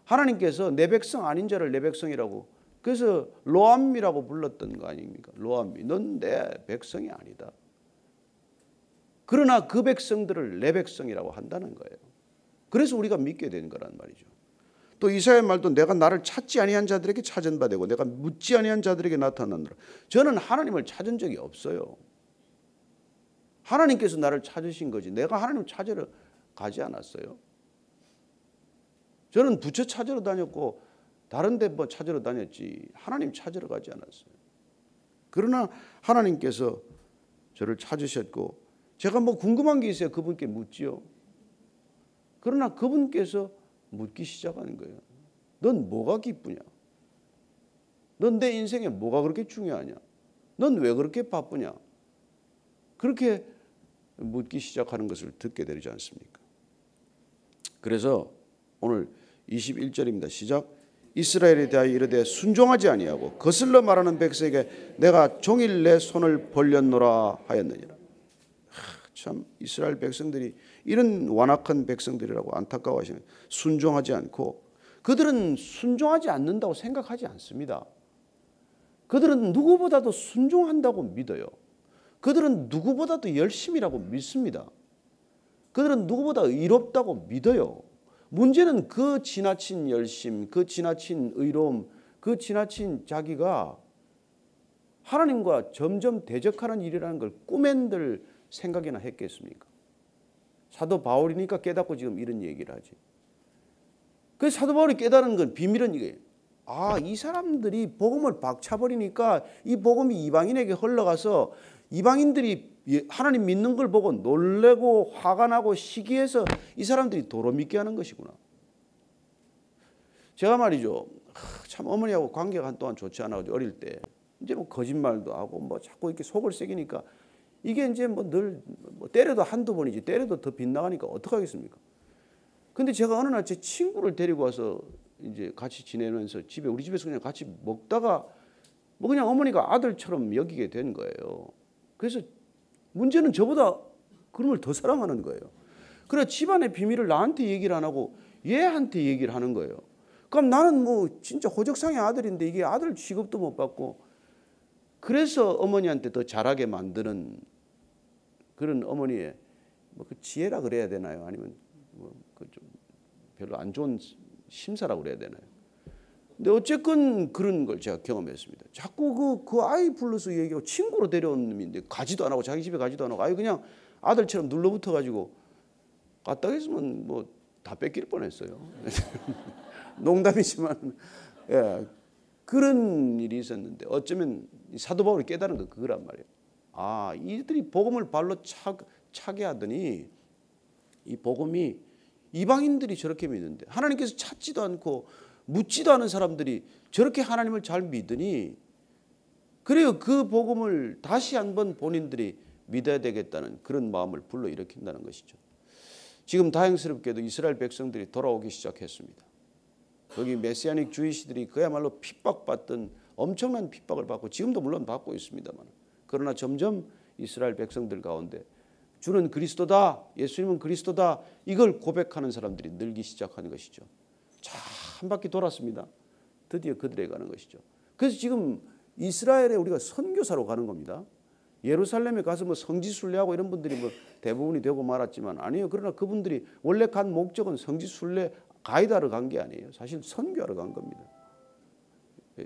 하나님께서 내 백성 아닌 자를 내 백성이라고, 그래서 로암미라고 불렀던 거 아닙니까? 로암미, 넌 내 백성이 아니다. 그러나 그 백성들을 내 백성이라고 한다는 거예요. 그래서 우리가 믿게 된 거란 말이죠. 또 이사야의 말도 내가 나를 찾지 아니한 자들에게 찾은 바 되고 내가 묻지 아니한 자들에게 나타나느라. 저는 하나님을 찾은 적이 없어요. 하나님께서 나를 찾으신 거지 내가 하나님을 찾으러 가지 않았어요. 저는 부처 찾으러 다녔고 다른 데 뭐 찾으러 다녔지 하나님 찾으러 가지 않았어요. 그러나 하나님께서 저를 찾으셨고 제가 뭐 궁금한 게 있어요. 그분께 묻지요. 그러나 그분께서 묻기 시작하는 거예요. 넌 뭐가 기쁘냐? 넌 내 인생에 뭐가 그렇게 중요하냐? 넌 왜 그렇게 바쁘냐? 그렇게 묻기 시작하는 것을 듣게 되지 않습니까? 그래서 오늘 21절입니다. 시작. 이스라엘에 대하여 이르되 순종하지 아니하고 거슬러 말하는 백성에게 내가 종일 내 손을 벌렸노라 하였느니라. 참 이스라엘 백성들이 이런 완악한 백성들이라고 안타까워하시는, 순종하지 않고, 그들은 순종하지 않는다고 생각하지 않습니다. 그들은 누구보다도 순종한다고 믿어요. 그들은 누구보다도 열심이라고 믿습니다. 그들은 누구보다 의롭다고 믿어요. 문제는 그 지나친 열심, 그 지나친 의로움, 그 지나친 자기가 하나님과 점점 대적하는 일이라는 걸 꿈엔들 생각이나 했겠습니까? 사도 바울이니까 깨닫고 지금 이런 얘기를 하지. 그래서 사도 바울이 깨달은 건 비밀은 이거예요. 아, 이 사람들이 복음을 박차버리니까 이 복음이 이방인에게 흘러가서 이방인들이 하나님 믿는 걸 보고 놀래고 화가 나고 시기해서 이 사람들이 도로 믿게 하는 것이구나. 제가 말이죠, 참 어머니하고 관계가 한동안 좋지 않아가지고 어릴 때 이제 뭐 거짓말도 하고 뭐 자꾸 이렇게 속을 새기니까 이게 이제 뭐 늘 뭐 때려도 한두 번이지 때려도 더 빗나가니까 어떡하겠습니까? 근데 제가 어느 날 제 친구를 데리고 와서 이제 같이 지내면서 집에 우리 집에서 그냥 같이 먹다가 뭐 그냥 어머니가 아들처럼 여기게 된 거예요. 그래서 문제는 저보다 그놈을 더 사랑하는 거예요. 그래서 집안의 비밀을 나한테 얘기를 안 하고 얘한테 얘기를 하는 거예요. 그럼 나는 뭐 진짜 호적상의 아들인데 이게 아들 취급도 못 받고, 그래서 어머니한테 더 잘하게 만드는 그런 어머니의 뭐 그 지혜라 그래야 되나요? 아니면 뭐 그 좀 별로 안 좋은 심사라고 그래야 되나요? 근데 어쨌건 그런 걸 제가 경험했습니다. 자꾸 그 아이 불러서 얘기하고 친구로 데려온 놈인데 가지도 안 하고 자기 집에 가지도 안 하고 아이 그냥 아들처럼 눌러붙어 가지고 갔다 했으면 뭐 다 뺏길 뻔했어요. 농담이지만 예, 그런 일이 있었는데 어쩌면 사도 바울이 깨달은 건 그거란 말이에요. 아, 이들이 복음을 발로 차게 하더니 이 복음이 이방인들이 저렇게 믿는데 하나님께서 찾지도 않고 묻지도 않은 사람들이 저렇게 하나님을 잘 믿으니, 그래요, 그 복음을 다시 한번 본인들이 믿어야 되겠다는 그런 마음을 불러일으킨다는 것이죠. 지금 다행스럽게도 이스라엘 백성들이 돌아오기 시작했습니다. 거기 메시아닉 주이시들이 그야말로 핍박받던 엄청난 핍박을 받고 지금도 물론 받고 있습니다만, 그러나 점점 이스라엘 백성들 가운데 주는 그리스도다, 예수님은 그리스도다, 이걸 고백하는 사람들이 늘기 시작하는 것이죠. 자, 한 바퀴 돌았습니다. 드디어 그들에게 가는 것이죠. 그래서 지금 이스라엘에 우리가 선교사로 가는 겁니다. 예루살렘에 가서 뭐 성지순례하고 이런 분들이 뭐 대부분이 되고 말았지만 아니에요. 그러나 그분들이 원래 간 목적은 성지순례 가이드하러 간 게 아니에요. 사실 선교하러 간 겁니다.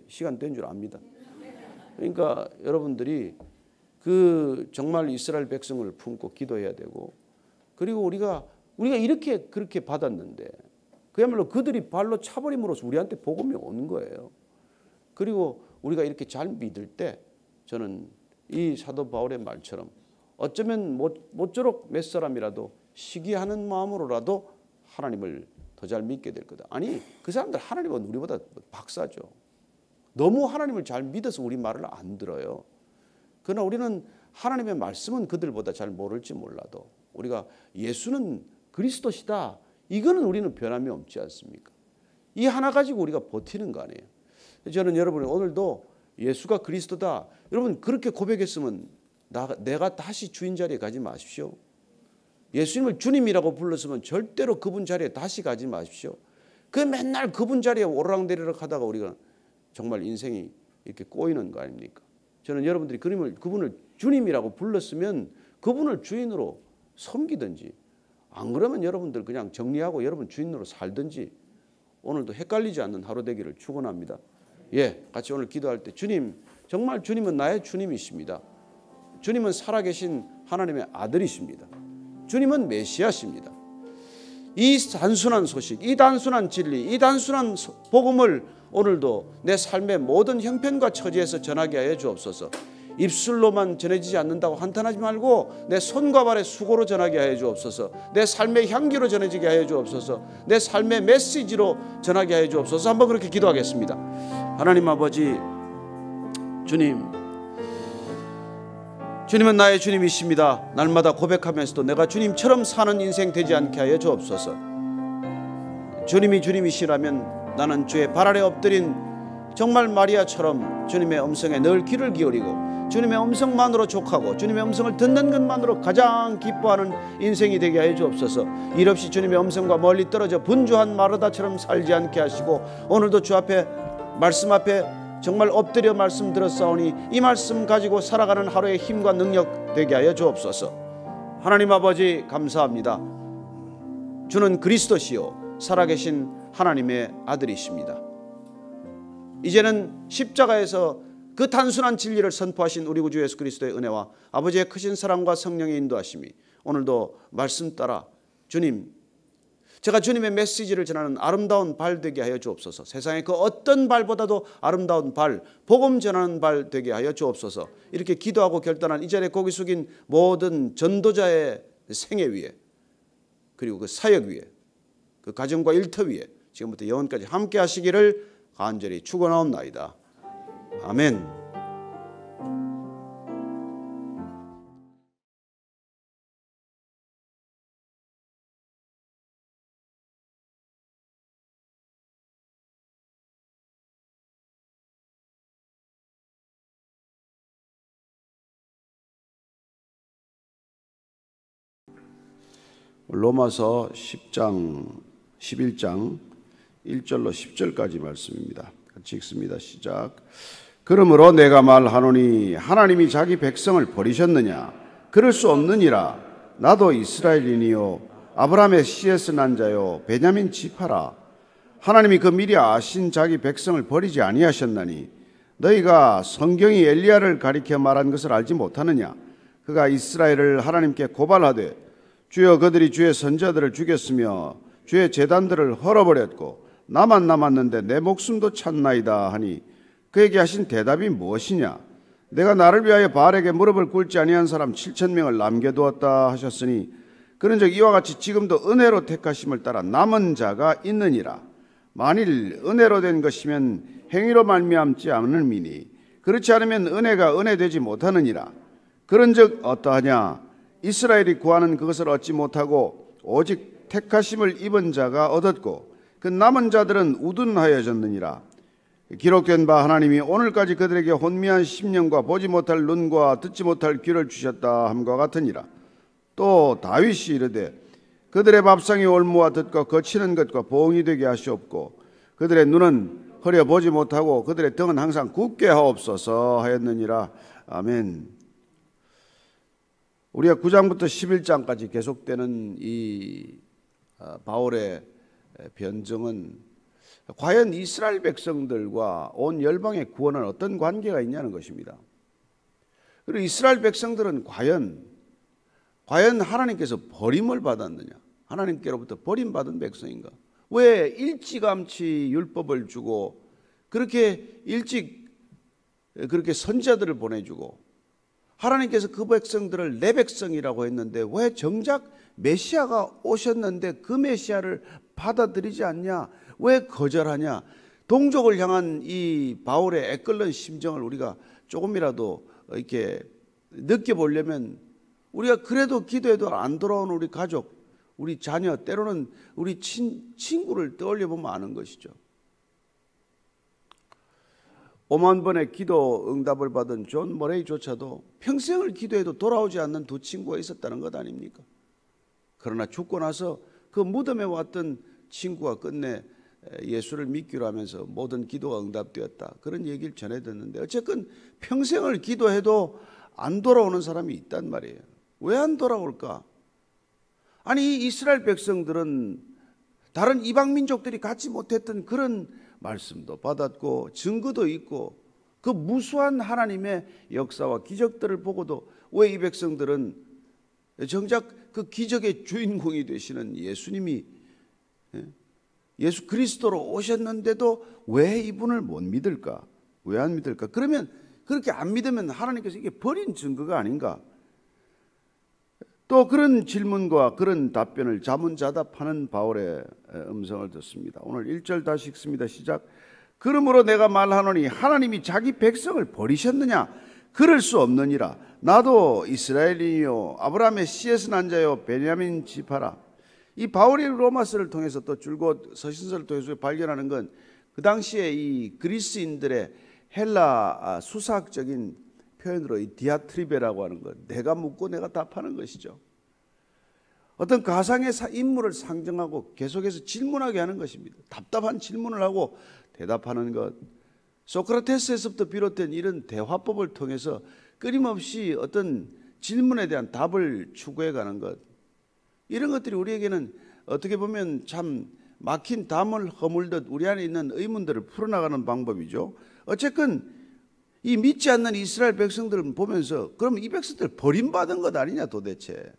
시간 된 줄 압니다. 그러니까 여러분들이 그 정말 이스라엘 백성을 품고 기도해야 되고, 그리고 우리가 이렇게 그렇게 받았는데 그야말로 그들이 발로 차버림으로써 우리한테 복음이 온 거예요. 그리고 우리가 이렇게 잘 믿을 때 저는 이 사도 바울의 말처럼 어쩌면 모쪼록 몇 사람이라도 시기하는 마음으로라도 하나님을 더 잘 믿게 될 거다. 아니, 그 사람들 하나님은 우리보다 박사죠. 너무 하나님을 잘 믿어서 우리 말을 안 들어요. 그러나 우리는 하나님의 말씀은 그들보다 잘 모를지 몰라도 우리가 예수는 그리스도시다, 이거는 우리는 변함이 없지 않습니까? 이 하나 가지고 우리가 버티는 거 아니에요. 저는 여러분이 오늘도 예수가 그리스도다, 여러분 그렇게 고백했으면 내가 다시 주인 자리에 가지 마십시오. 예수님을 주님이라고 불렀으면 절대로 그분 자리에 다시 가지 마십시오. 그 맨날 그분 자리에 오르락내리락 하다가 우리가 정말 인생이 이렇게 꼬이는 거 아닙니까? 저는 여러분들이 그분을 주님이라고 불렀으면 그분을 주인으로 섬기든지, 안 그러면 여러분들 그냥 정리하고 여러분 주인으로 살든지 오늘도 헷갈리지 않는 하루 되기를 축원합니다. 예, 같이 오늘 기도할 때 주님, 정말 주님은 나의 주님이십니다. 주님은 살아계신 하나님의 아들이십니다. 주님은 메시아십니다. 이 단순한 소식, 이 단순한 진리, 이 단순한 복음을 오늘도 내 삶의 모든 형편과 처지에서 전하게 하여 주옵소서. 입술로만 전해지지 않는다고 한탄하지 말고 내 손과 발의 수고로 전하게 하여 주옵소서. 내 삶의 향기로 전해지게 하여 주옵소서. 내 삶의 메시지로 전하게 하여 주옵소서. 한번 그렇게 기도하겠습니다. 하나님 아버지, 주님은 나의 주님이십니다. 날마다 고백하면서도 내가 주님처럼 사는 인생 되지 않게 하여 주옵소서. 주님이 주님이시라면 나는 주의 발 아래 엎드린 정말 마리아처럼 주님의 음성에 늘 귀를 기울이고 주님의 음성만으로 족하고 주님의 음성을 듣는 것만으로 가장 기뻐하는 인생이 되게 하여 주옵소서. 일 없이 주님의 음성과 멀리 떨어져 분주한 마르다처럼 살지 않게 하시고, 오늘도 주 앞에 말씀 앞에 정말 엎드려 말씀 들었사오니 이 말씀 가지고 살아가는 하루의 힘과 능력 되게 하여 주옵소서. 하나님 아버지, 감사합니다. 주는 그리스도시요 살아계신 하나님의 아들이십니다. 이제는 십자가에서 그 단순한 진리를 선포하신 우리 구주 예수 그리스도의 은혜와 아버지의 크신 사랑과 성령의 인도하심이 오늘도 말씀 따라 주님, 제가 주님의 메시지를 전하는 아름다운 발 되게 하여 주옵소서. 세상의 그 어떤 발보다도 아름다운 발, 복음 전하는 발 되게 하여 주옵소서. 이렇게 기도하고 결단한 이 자리에 고개 숙인 모든 전도자의 생애 위에, 그리고 그 사역 위에, 그 가정과 일터 위에 지금부터 영원까지 함께 하시기를 간절히 축원하옵나이다. 아멘. 로마서 10장 11장 1절로 10절까지 말씀입니다. 같이 읽습니다. 시작. 그러므로 내가 말하노니 하나님이 자기 백성을 버리셨느냐? 그럴 수 없느니라. 나도 이스라엘인이요 아브라함의 씨에서 난 자요 베냐민 지파라. 하나님이 그 미리 아신 자기 백성을 버리지 아니하셨나니 너희가 성경이 엘리야를 가리켜 말한 것을 알지 못하느냐? 그가 이스라엘을 하나님께 고발하되 주여 그들이 주의 선자들을 죽였으며 주의 제단들을 헐어버렸고 나만 남았는데 내 목숨도 찾나이다 하니 그에게 하신 대답이 무엇이냐? 내가 나를 위하여 바알에게 무릎을 꿇지 아니한 사람 7,000명을 남겨두었다 하셨으니 그런즉 이와 같이 지금도 은혜로 택하심을 따라 남은 자가 있느니라. 만일 은혜로 된 것이면 행위로 말미암지 않음이니 그렇지 않으면 은혜가 은혜되지 못하느니라. 그런즉 어떠하냐? 이스라엘이 구하는 그것을 얻지 못하고 오직 택하심을 입은 자가 얻었고 그 남은 자들은 우둔하여졌느니라. 기록된 바 하나님이 오늘까지 그들에게 혼미한 심령과 보지 못할 눈과 듣지 못할 귀를 주셨다 함과 같으니라. 또 다윗이 이르되 그들의 밥상이 올무와 듣고 거치는 것과 보응이 되게 하시옵고 그들의 눈은 흐려 보지 못하고 그들의 등은 항상 굳게 하옵소서 하였느니라. 아멘. 우리가 9장부터 11장까지 계속되는 이 바울의 변증은 과연 이스라엘 백성들과 온 열방의 구원은 어떤 관계가 있냐는 것입니다. 그리고 이스라엘 백성들은 과연 하나님께서 버림을 받았느냐? 하나님께로부터 버림받은 백성인가? 왜 일찌감치 율법을 주고 그렇게 일찍 그렇게 선지자들을 보내주고 하나님께서 그 백성들을 내 백성이라고 했는데 왜 정작 메시아가 오셨는데 그 메시아를 받아들이지 않냐? 왜 거절하냐? 동족을 향한 이 바울의 애끓는 심정을 우리가 조금이라도 이렇게 느껴보려면 우리가 그래도 기도해도 안 돌아오는 우리 가족, 우리 자녀, 때로는 우리 친구를 떠올려 보면 아는 것이죠. 5만 번의 기도 응답을 받은 존 머레이조차도 평생을 기도해도 돌아오지 않는 두 친구가 있었다는 것 아닙니까? 그러나 죽고 나서 그 무덤에 왔던 친구가 끝내 예수를 믿기로 하면서 모든 기도가 응답되었다. 그런 얘기를 전해 듣는데 어쨌든 평생을 기도해도 안 돌아오는 사람이 있단 말이에요. 왜 안 돌아올까? 아니 이스라엘 백성들은 다른 이방 민족들이 갖지 못했던 그런 말씀도 받았고 증거도 있고 그 무수한 하나님의 역사와 기적들을 보고도 왜 이 백성들은 정작 그 기적의 주인공이 되시는 예수님이 예수 그리스도로 오셨는데도 왜 이분을 못 믿을까? 왜 안 믿을까? 그러면 그렇게 안 믿으면 하나님께서 이게 버린 증거가 아닌가? 또 그런 질문과 그런 답변을 자문자답하는 바울의 음성을 듣습니다. 오늘 1절 다시 읽습니다. 시작. 그러므로 내가 말하노니 하나님이 자기 백성을 버리셨느냐? 그럴 수 없느니라. 나도 이스라엘이요 아브라함의 씨에서 난 자요 베냐민 지파라. 이 바울이 로마서를 통해서 또 줄곧 서신서를 통해서 발견하는 건 그 당시에 이 그리스인들의 헬라 수사학적인 표현으로 이 디아트리베라고 하는 것, 내가 묻고 내가 답하는 것이죠. 어떤 가상의 인물을 상정하고 계속해서 질문하게 하는 것입니다. 답답한 질문을 하고 대답하는 것. 소크라테스에서부터 비롯된 이런 대화법을 통해서 끊임없이 어떤 질문에 대한 답을 추구해 가는 것. 이런 것들이 우리에게는 어떻게 보면 참 막힌 담을 허물듯 우리 안에 있는 의문들을 풀어나가는 방법이죠. 어쨌든 이 믿지 않는 이스라엘 백성들을 보면서 그럼 이 백성들 버림받은 것 아니냐 도대체.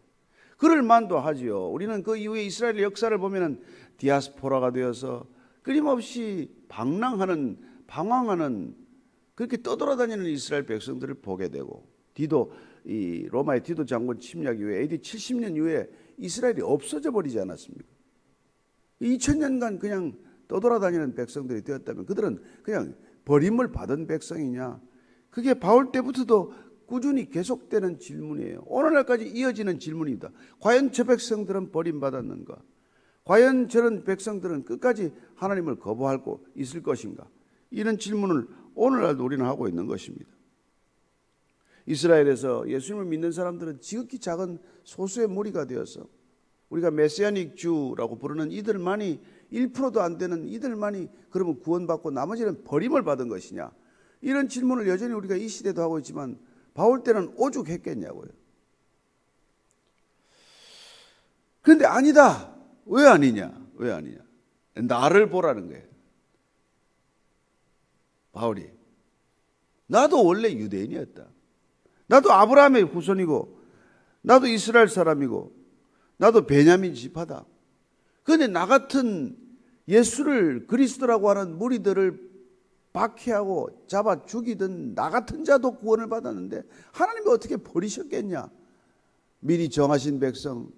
그럴 만도 하지요. 우리는 그 이후에 이스라엘의 역사를 보면은 디아스포라가 되어서 끊임없이 방황하는 그렇게 떠돌아다니는 이스라엘 백성들을 보게 되고 이 로마의 디도 장군 침략 이후에 AD 70년 이후에 이스라엘이 없어져 버리지 않았습니까? 2000년간 그냥 떠돌아다니는 백성들이 되었다면 그들은 그냥 버림을 받은 백성이냐? 그게 바울 때부터도 꾸준히 계속되는 질문이에요. 오늘날까지 이어지는 질문입니다. 과연 저 백성들은 버림받았는가? 과연 저런 백성들은 끝까지 하나님을 거부하고 있을 것인가? 이런 질문을 오늘날도 우리는 하고 있는 것입니다. 이스라엘에서 예수님을 믿는 사람들은 지극히 작은 소수의 무리가 되어서 우리가 메시아닉 주라고 부르는 이들만이 1%도 안 되는 이들만이 그러면 구원받고 나머지는 버림을 받은 것이냐? 이런 질문을 여전히 우리가 이 시대도 하고 있지만 바울 때는 오죽했겠냐고요. 그런데 아니다. 왜 아니냐? 왜 아니냐? 나를 보라는 거예요. 바울이. 나도 원래 유대인이었다. 나도 아브라함의 후손이고 나도 이스라엘 사람이고 나도 베냐민 지파다. 그런데 나 같은 예수를 그리스도라고 하는 무리들을 박해하고 잡아 죽이던 나 같은 자도 구원을 받았는데 하나님이 어떻게 버리셨겠냐? 미리 정하신 백성,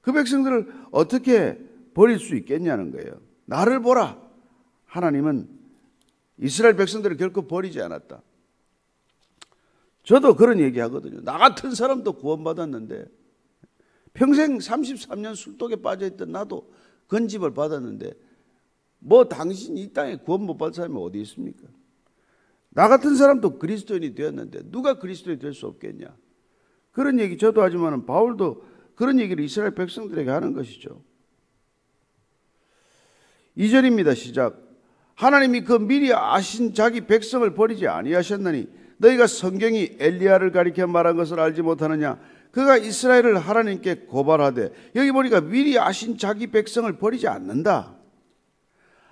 그 백성들을 어떻게 버릴 수 있겠냐는 거예요. 나를 보라. 하나님은 이스라엘 백성들을 결코 버리지 않았다. 저도 그런 얘기하거든요. 나 같은 사람도 구원받았는데 평생 33년 술독에 빠져있던 나도 건집을 받았는데 뭐 당신 이 땅에 구원 못 받은 사람이 어디 있습니까? 나 같은 사람도 그리스도인이 되었는데 누가 그리스도인이 될 수 없겠냐? 그런 얘기 저도 하지만 바울도 그런 얘기를 이스라엘 백성들에게 하는 것이죠. 2절입니다. 시작. 하나님이 그 미리 아신 자기 백성을 버리지 아니하셨나니 너희가 성경이 엘리야를 가리켜 말한 것을 알지 못하느냐? 그가 이스라엘을 하나님께 고발하되, 여기 보니까 미리 아신 자기 백성을 버리지 않는다.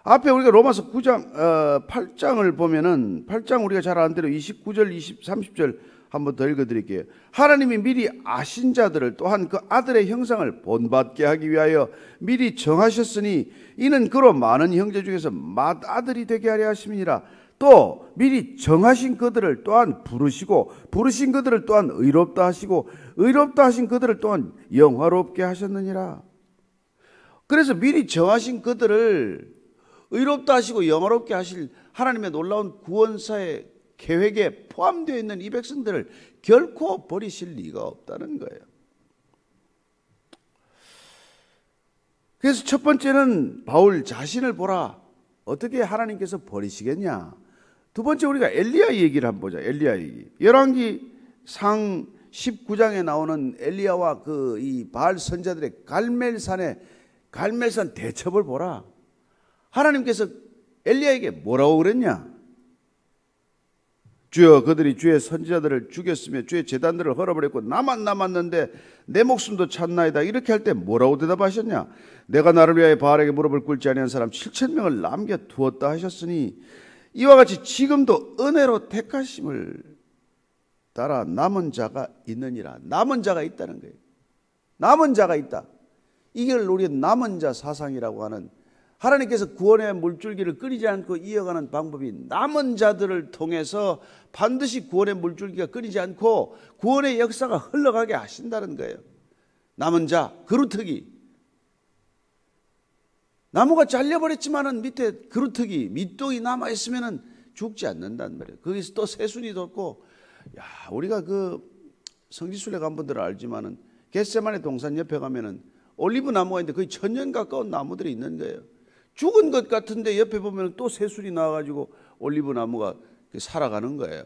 앞에 우리가 로마서 9장 8장을 보면은 8장 우리가 잘 아는 대로 29절 30절 한번 더 읽어드릴게요. 하나님이 미리 아신 자들을 또한 그 아들의 형상을 본받게 하기 위하여 미리 정하셨으니 이는 그로 많은 형제 중에서 맏아들이 되게 하려 하심이니라. 또 미리 정하신 그들을 또한 부르시고 부르신 그들을 또한 의롭다 하시고 의롭다 하신 그들을 또한 영화롭게 하셨느니라. 그래서 미리 정하신 그들을 의롭다 하시고 영화롭게 하실 하나님의 놀라운 구원사의 계획에 포함되어 있는 이 백성들을 결코 버리실 리가 없다는 거예요. 그래서 첫 번째는 바울 자신을 보라. 어떻게 하나님께서 버리시겠냐. 두 번째 우리가 엘리야 얘기를 한번 보자. 엘리야 얘기. 열왕기 상 19장에 나오는 엘리야와 그 이 바알 선자들의 갈멜산 대첩을 보라. 하나님께서 엘리야에게 뭐라고 그랬냐? 주여, 그들이 주의 선지자들을 죽였으며 주의 제단들을 헐어버렸고 나만 남았는데 내 목숨도 찾나이다. 이렇게 할 때 뭐라고 대답하셨냐? 내가 나를 위하여 바알에게 무릎을 꿇지 아니한 사람 7,000명을 남겨두었다 하셨으니 이와 같이 지금도 은혜로 택하심을 따라 남은 자가 있느니라. 남은 자가 있다는 거예요. 남은 자가 있다. 이걸 우리는 남은 자 사상이라고 하는, 하나님께서 구원의 물줄기를 끊이지 않고 이어가는 방법이 남은 자들을 통해서 반드시 구원의 물줄기가 끊이지 않고 구원의 역사가 흘러가게 하신다는 거예요. 남은 자, 그루터기. 나무가 잘려버렸지만은 밑에 그루터기, 밑동이 남아있으면은 죽지 않는단 말이에요. 거기서 또 새순이 돋고, 야, 우리가 그 성지순례 간 분들은 알지만은 겟세마네 동산 옆에 가면은 올리브 나무가 있는데 거의 1000년 가까운 나무들이 있는 거예요. 죽은 것 같은데 옆에 보면 또 새순이 나와가지고 올리브 나무가 살아가는 거예요.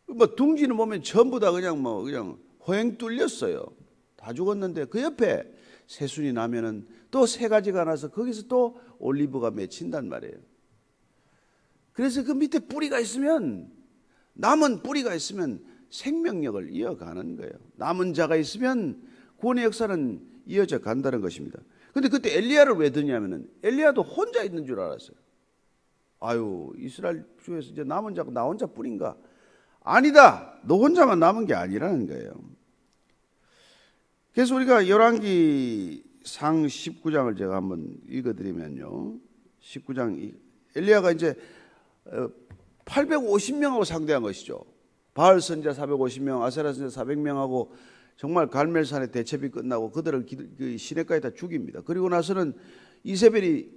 뭐 둥지는 보면 전부 다 그냥 호행 뚫렸어요. 다 죽었는데 그 옆에 새순이 나면은 또 새 가지가 나서 거기서 또 올리브가 맺힌단 말이에요. 그래서 그 밑에 뿌리가 있으면, 남은 뿌리가 있으면 생명력을 이어가는 거예요. 남은 자가 있으면 구원의 역사는 이어져 간다는 것입니다. 근데 그때 엘리야를 왜 드냐면은 엘리야도 혼자 있는 줄 알았어요. 아유, 이스라엘 중에서 이제 남은 자가 나 혼자 뿐인가? 아니다. 너 혼자만 남은 게 아니라는 거예요. 그래서 우리가 열왕기 상 19장을 제가 한번 읽어드리면요. 19장, 엘리야가 이제 850명하고 상대한 것이죠. 바알 선자 450명, 아세라 선자 400명하고 정말 갈멜산의 대첩이 끝나고 그들을 시내가에 다 죽입니다. 그리고 나서는 이세벨이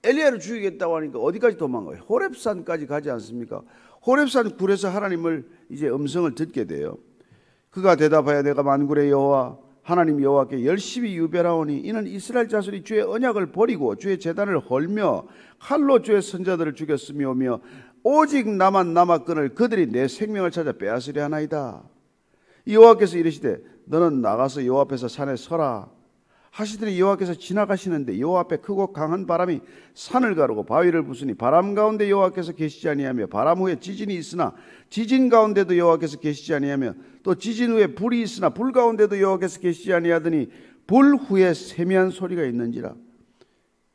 엘리야를 죽이겠다고 하니까 어디까지 도망가요? 호렙산까지 가지 않습니까? 호렙산 굴에서 하나님을 이제 음성을 듣게 돼요. 그가 대답하여 내가 만군의 여호와 하나님 여호와께 열심히 유별하오니 이는 이스라엘 자손이 주의 언약을 버리고 주의 제단을 헐며 칼로 주의 선자들을 죽였으며오며 오직 나만 남았거늘 그들이 내 생명을 찾아 빼앗으려 하나이다. 여호와께서 이르시되 너는 나가서 여호와 앞에서 산에 서라 하시더니 여호와께서 지나가시는데 여호와 앞에 크고 강한 바람이 산을 가르고 바위를 부수니 바람 가운데 여호와께서 계시지 아니하며 바람 후에 지진이 있으나 지진 가운데도 여호와께서 계시지 아니하며 또 지진 후에 불이 있으나 불 가운데도 여호와께서 계시지 아니하더니 불 후에 세미한 소리가 있는지라.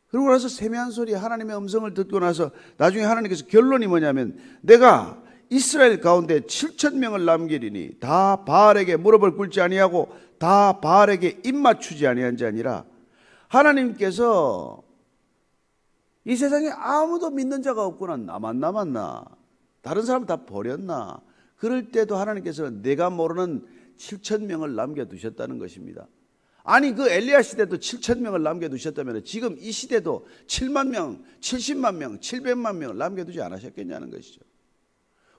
그러고 나서 세미한 소리, 하나님의 음성을 듣고 나서 나중에 하나님께서 결론이 뭐냐면 내가 이스라엘 가운데 7,000명을 남기리니 다 바알에게 무릎을 꿇지 아니하고 다 바알에게 입맞추지 아니한 자 아니라, 하나님께서 이 세상에 아무도 믿는 자가 없구나, 나만 남았나, 다른 사람 다 버렸나, 그럴 때도 하나님께서는 내가 모르는 7,000명을 남겨두셨다는 것입니다. 아니 그 엘리야 시대도 7,000명을 남겨두셨다면 지금 이 시대도 7만 명, 70만 명, 700만 명을 남겨두지 않으셨겠냐는 것이죠.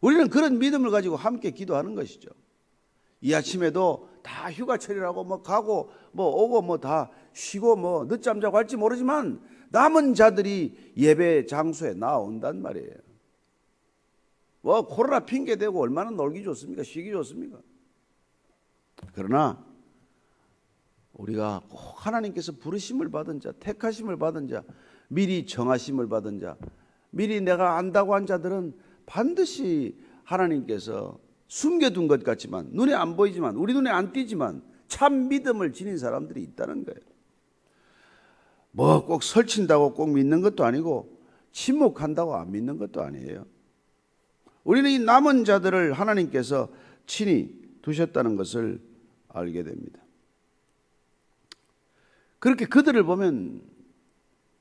우리는 그런 믿음을 가지고 함께 기도하는 것이죠. 이 아침에도 다 휴가철이라고 뭐 가고 뭐 오고 뭐 다 쉬고 뭐 늦잠 자고 할지 모르지만 남은 자들이 예배 장소에 나온단 말이에요. 뭐 코로나 핑계 대고 얼마나 놀기 좋습니까? 쉬기 좋습니까? 그러나 우리가 꼭 하나님께서 부르심을 받은 자, 택하심을 받은 자, 미리 정하심을 받은 자, 미리 내가 안다고 한 자들은 반드시 하나님께서 숨겨둔 것 같지만, 눈에 안 보이지만, 우리 눈에 안 띄지만 참 믿음을 지닌 사람들이 있다는 거예요. 뭐 꼭 설친다고 꼭 믿는 것도 아니고 침묵한다고 안 믿는 것도 아니에요. 우리는 이 남은 자들을 하나님께서 친히 두셨다는 것을 알게 됩니다. 그렇게 그들을 보면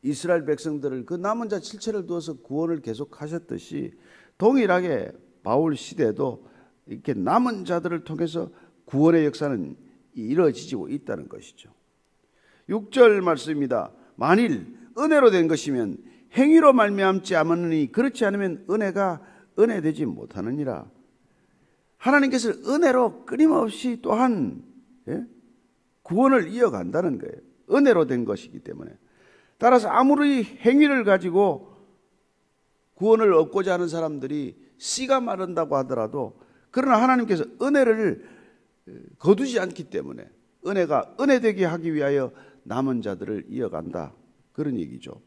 이스라엘 백성들을 그 남은 자 7체를 두어서 구원을 계속하셨듯이 동일하게 바울 시대에도 이렇게 남은 자들을 통해서 구원의 역사는 이루어지고 있다는 것이죠. 6절 말씀입니다. 만일 은혜로 된 것이면 행위로 말미암지 않으니 그렇지 않으면 은혜가 은혜되지 못하느니라. 하나님께서 은혜로 끊임없이 또한 구원을 이어간다는 거예요. 은혜로 된 것이기 때문에. 따라서 아무리 행위를 가지고 구원을 얻고자 하는 사람들이 씨가 마른다고 하더라도, 그러나 하나님께서 은혜를 거두지 않기 때문에 은혜가 은혜되게 하기 위하여 남은 자들을 이어간다, 그런 얘기죠.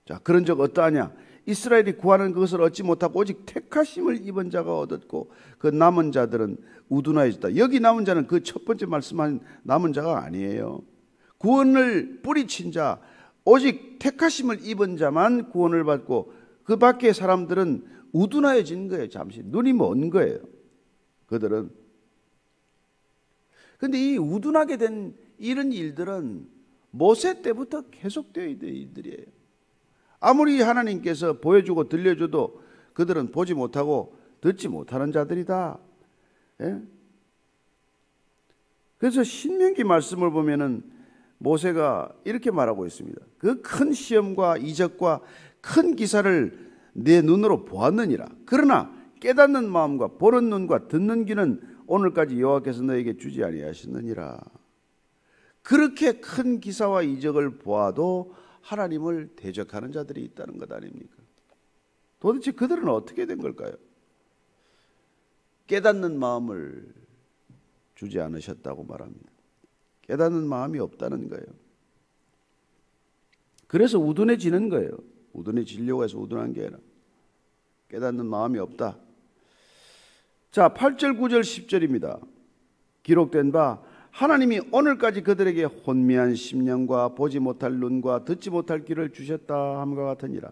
자, 그런 적 어떠하냐? 이스라엘이 구하는 그것을 얻지 못하고 오직 택하심을 입은 자가 얻었고 그 남은 자들은 우둔하여졌다. 여기 남은 자는 그 첫 번째 말씀한 남은 자가 아니에요. 구원을 뿌리친 자, 오직 택하심을 입은 자만 구원을 받고 그 밖의 사람들은 우둔하여진 거예요. 잠시 눈이 먼 거예요. 그들은. 그런데 이 우둔하게 된 이런 일들은 모세 때부터 계속되어 있는 일들이에요. 아무리 하나님께서 보여주고 들려줘도 그들은 보지 못하고 듣지 못하는 자들이다. 예? 그래서 신명기 말씀을 보면은 모세가 이렇게 말하고 있습니다. 그 큰 시험과 이적과 큰 기사를 내 눈으로 보았느니라. 그러나 깨닫는 마음과 보는 눈과 듣는 귀는 오늘까지 여호와께서 너에게 주지 아니하셨느니라. 그렇게 큰 기사와 이적을 보아도 하나님을 대적하는 자들이 있다는 것 아닙니까? 도대체 그들은 어떻게 된 걸까요? 깨닫는 마음을 주지 않으셨다고 말합니다. 깨닫는 마음이 없다는 거예요. 그래서 우둔해지는 거예요. 우둔해지려고 해서 우둔한 게 아니라 깨닫는 마음이 없다. 자, 8절, 9절, 10절입니다. 기록된 바 하나님이 오늘까지 그들에게 혼미한 심령과 보지 못할 눈과 듣지 못할 귀를 주셨다 함과 같으니라.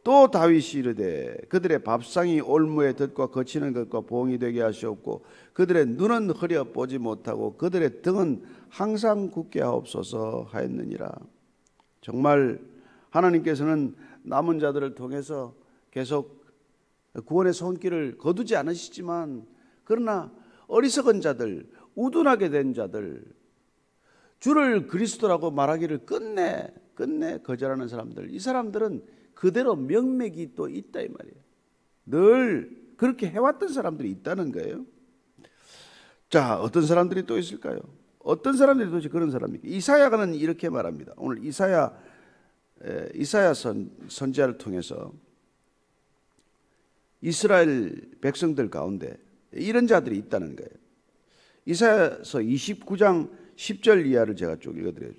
또 다윗이 이르되 그들의 밥상이 올무에 덫과 거치는 것과 봉이 되게 하시옵고 그들의 눈은 흐려 보지 못하고 그들의 등은 항상 굳게 하옵소서 하였느니라. 정말 하나님께서는 남은 자들을 통해서 계속 구원의 손길을 거두지 않으시지만, 그러나 어리석은 자들, 우둔하게 된 자들, 주를 그리스도라고 말하기를 끝내 거절하는 사람들, 이 사람들은 그대로 명맥이 또 있다 이 말이에요. 늘 그렇게 해왔던 사람들이 있다는 거예요. 자, 어떤 사람들이 또 있을까요? 어떤 사람들이 도대체 그런 사람입니까? 이사야가는 이렇게 말합니다. 오늘 이사야 선지자를 통해서 이스라엘 백성들 가운데 이런 자들이 있다는 거예요. 이사야서 29장 10절 이하를 제가 쭉 읽어드려요.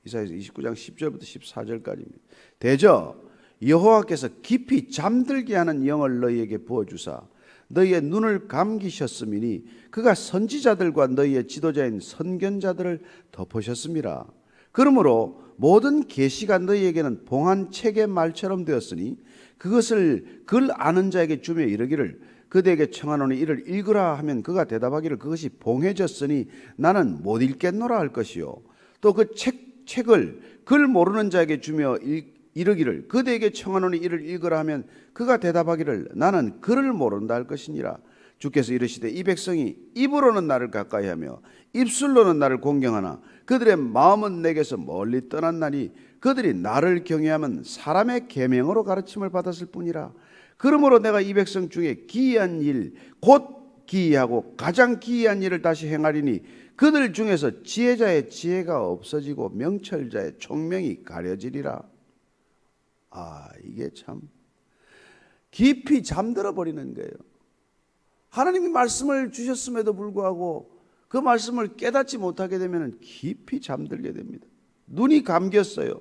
이사야서 29장 10절부터 14절까지입니다. 대저 여호와께서 깊이 잠들게 하는 영을 너희에게 부어주사 너희의 눈을 감기셨음이니 그가 선지자들과 너희의 지도자인 선견자들을 덮으셨음이라. 그러므로 모든 계시가 너희에게는 봉한 책의 말처럼 되었으니 그것을 글 아는 자에게 주며 이르기를 그대에게 청하노니 이를 읽으라 하면 그가 대답하기를 그것이 봉해졌으니 나는 못 읽겠노라 할 것이요. 또 그 책을 글 모르는 자에게 주며 이르기를 그대에게 청하노니 이를 읽으라 하면 그가 대답하기를 나는 글을 모른다 할 것이니라. 주께서 이르시되 이 백성이 입으로는 나를 가까이하며 입술로는 나를 공경하나 그들의 마음은 내게서 멀리 떠났나니 그들이 나를 경외하면 사람의 계명으로 가르침을 받았을 뿐이라. 그러므로 내가 이 백성 중에 기이한 일 곧 기이하고 가장 기이한 일을 다시 행하리니 그들 중에서 지혜자의 지혜가 없어지고 명철자의 총명이 가려지리라. 아, 이게 참 깊이 잠들어 버리는 거예요. 하나님이 말씀을 주셨음에도 불구하고 그 말씀을 깨닫지 못하게 되면 깊이 잠들게 됩니다. 눈이 감겼어요.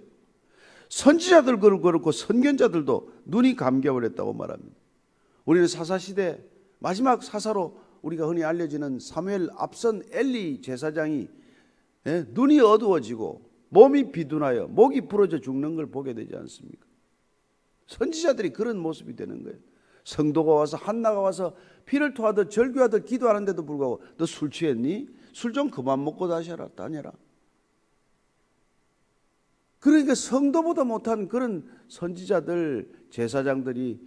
선지자들도 그렇고 선견자들도 눈이 감겨버렸다고 말합니다. 우리는 사사시대 마지막 사사로 우리가 흔히 알려지는 사무엘 앞선 엘리 제사장이 눈이 어두워지고 몸이 비둔하여 목이 부러져 죽는 걸 보게 되지 않습니까? 선지자들이 그런 모습이 되는 거예요. 성도가 와서 한나가 와서 피를 토하듯 절규하듯 기도하는데도 불구하고 너 술 취했니? 술 좀 그만 먹고 다녀라. 그러니까 성도보다 못한 그런 선지자들, 제사장들이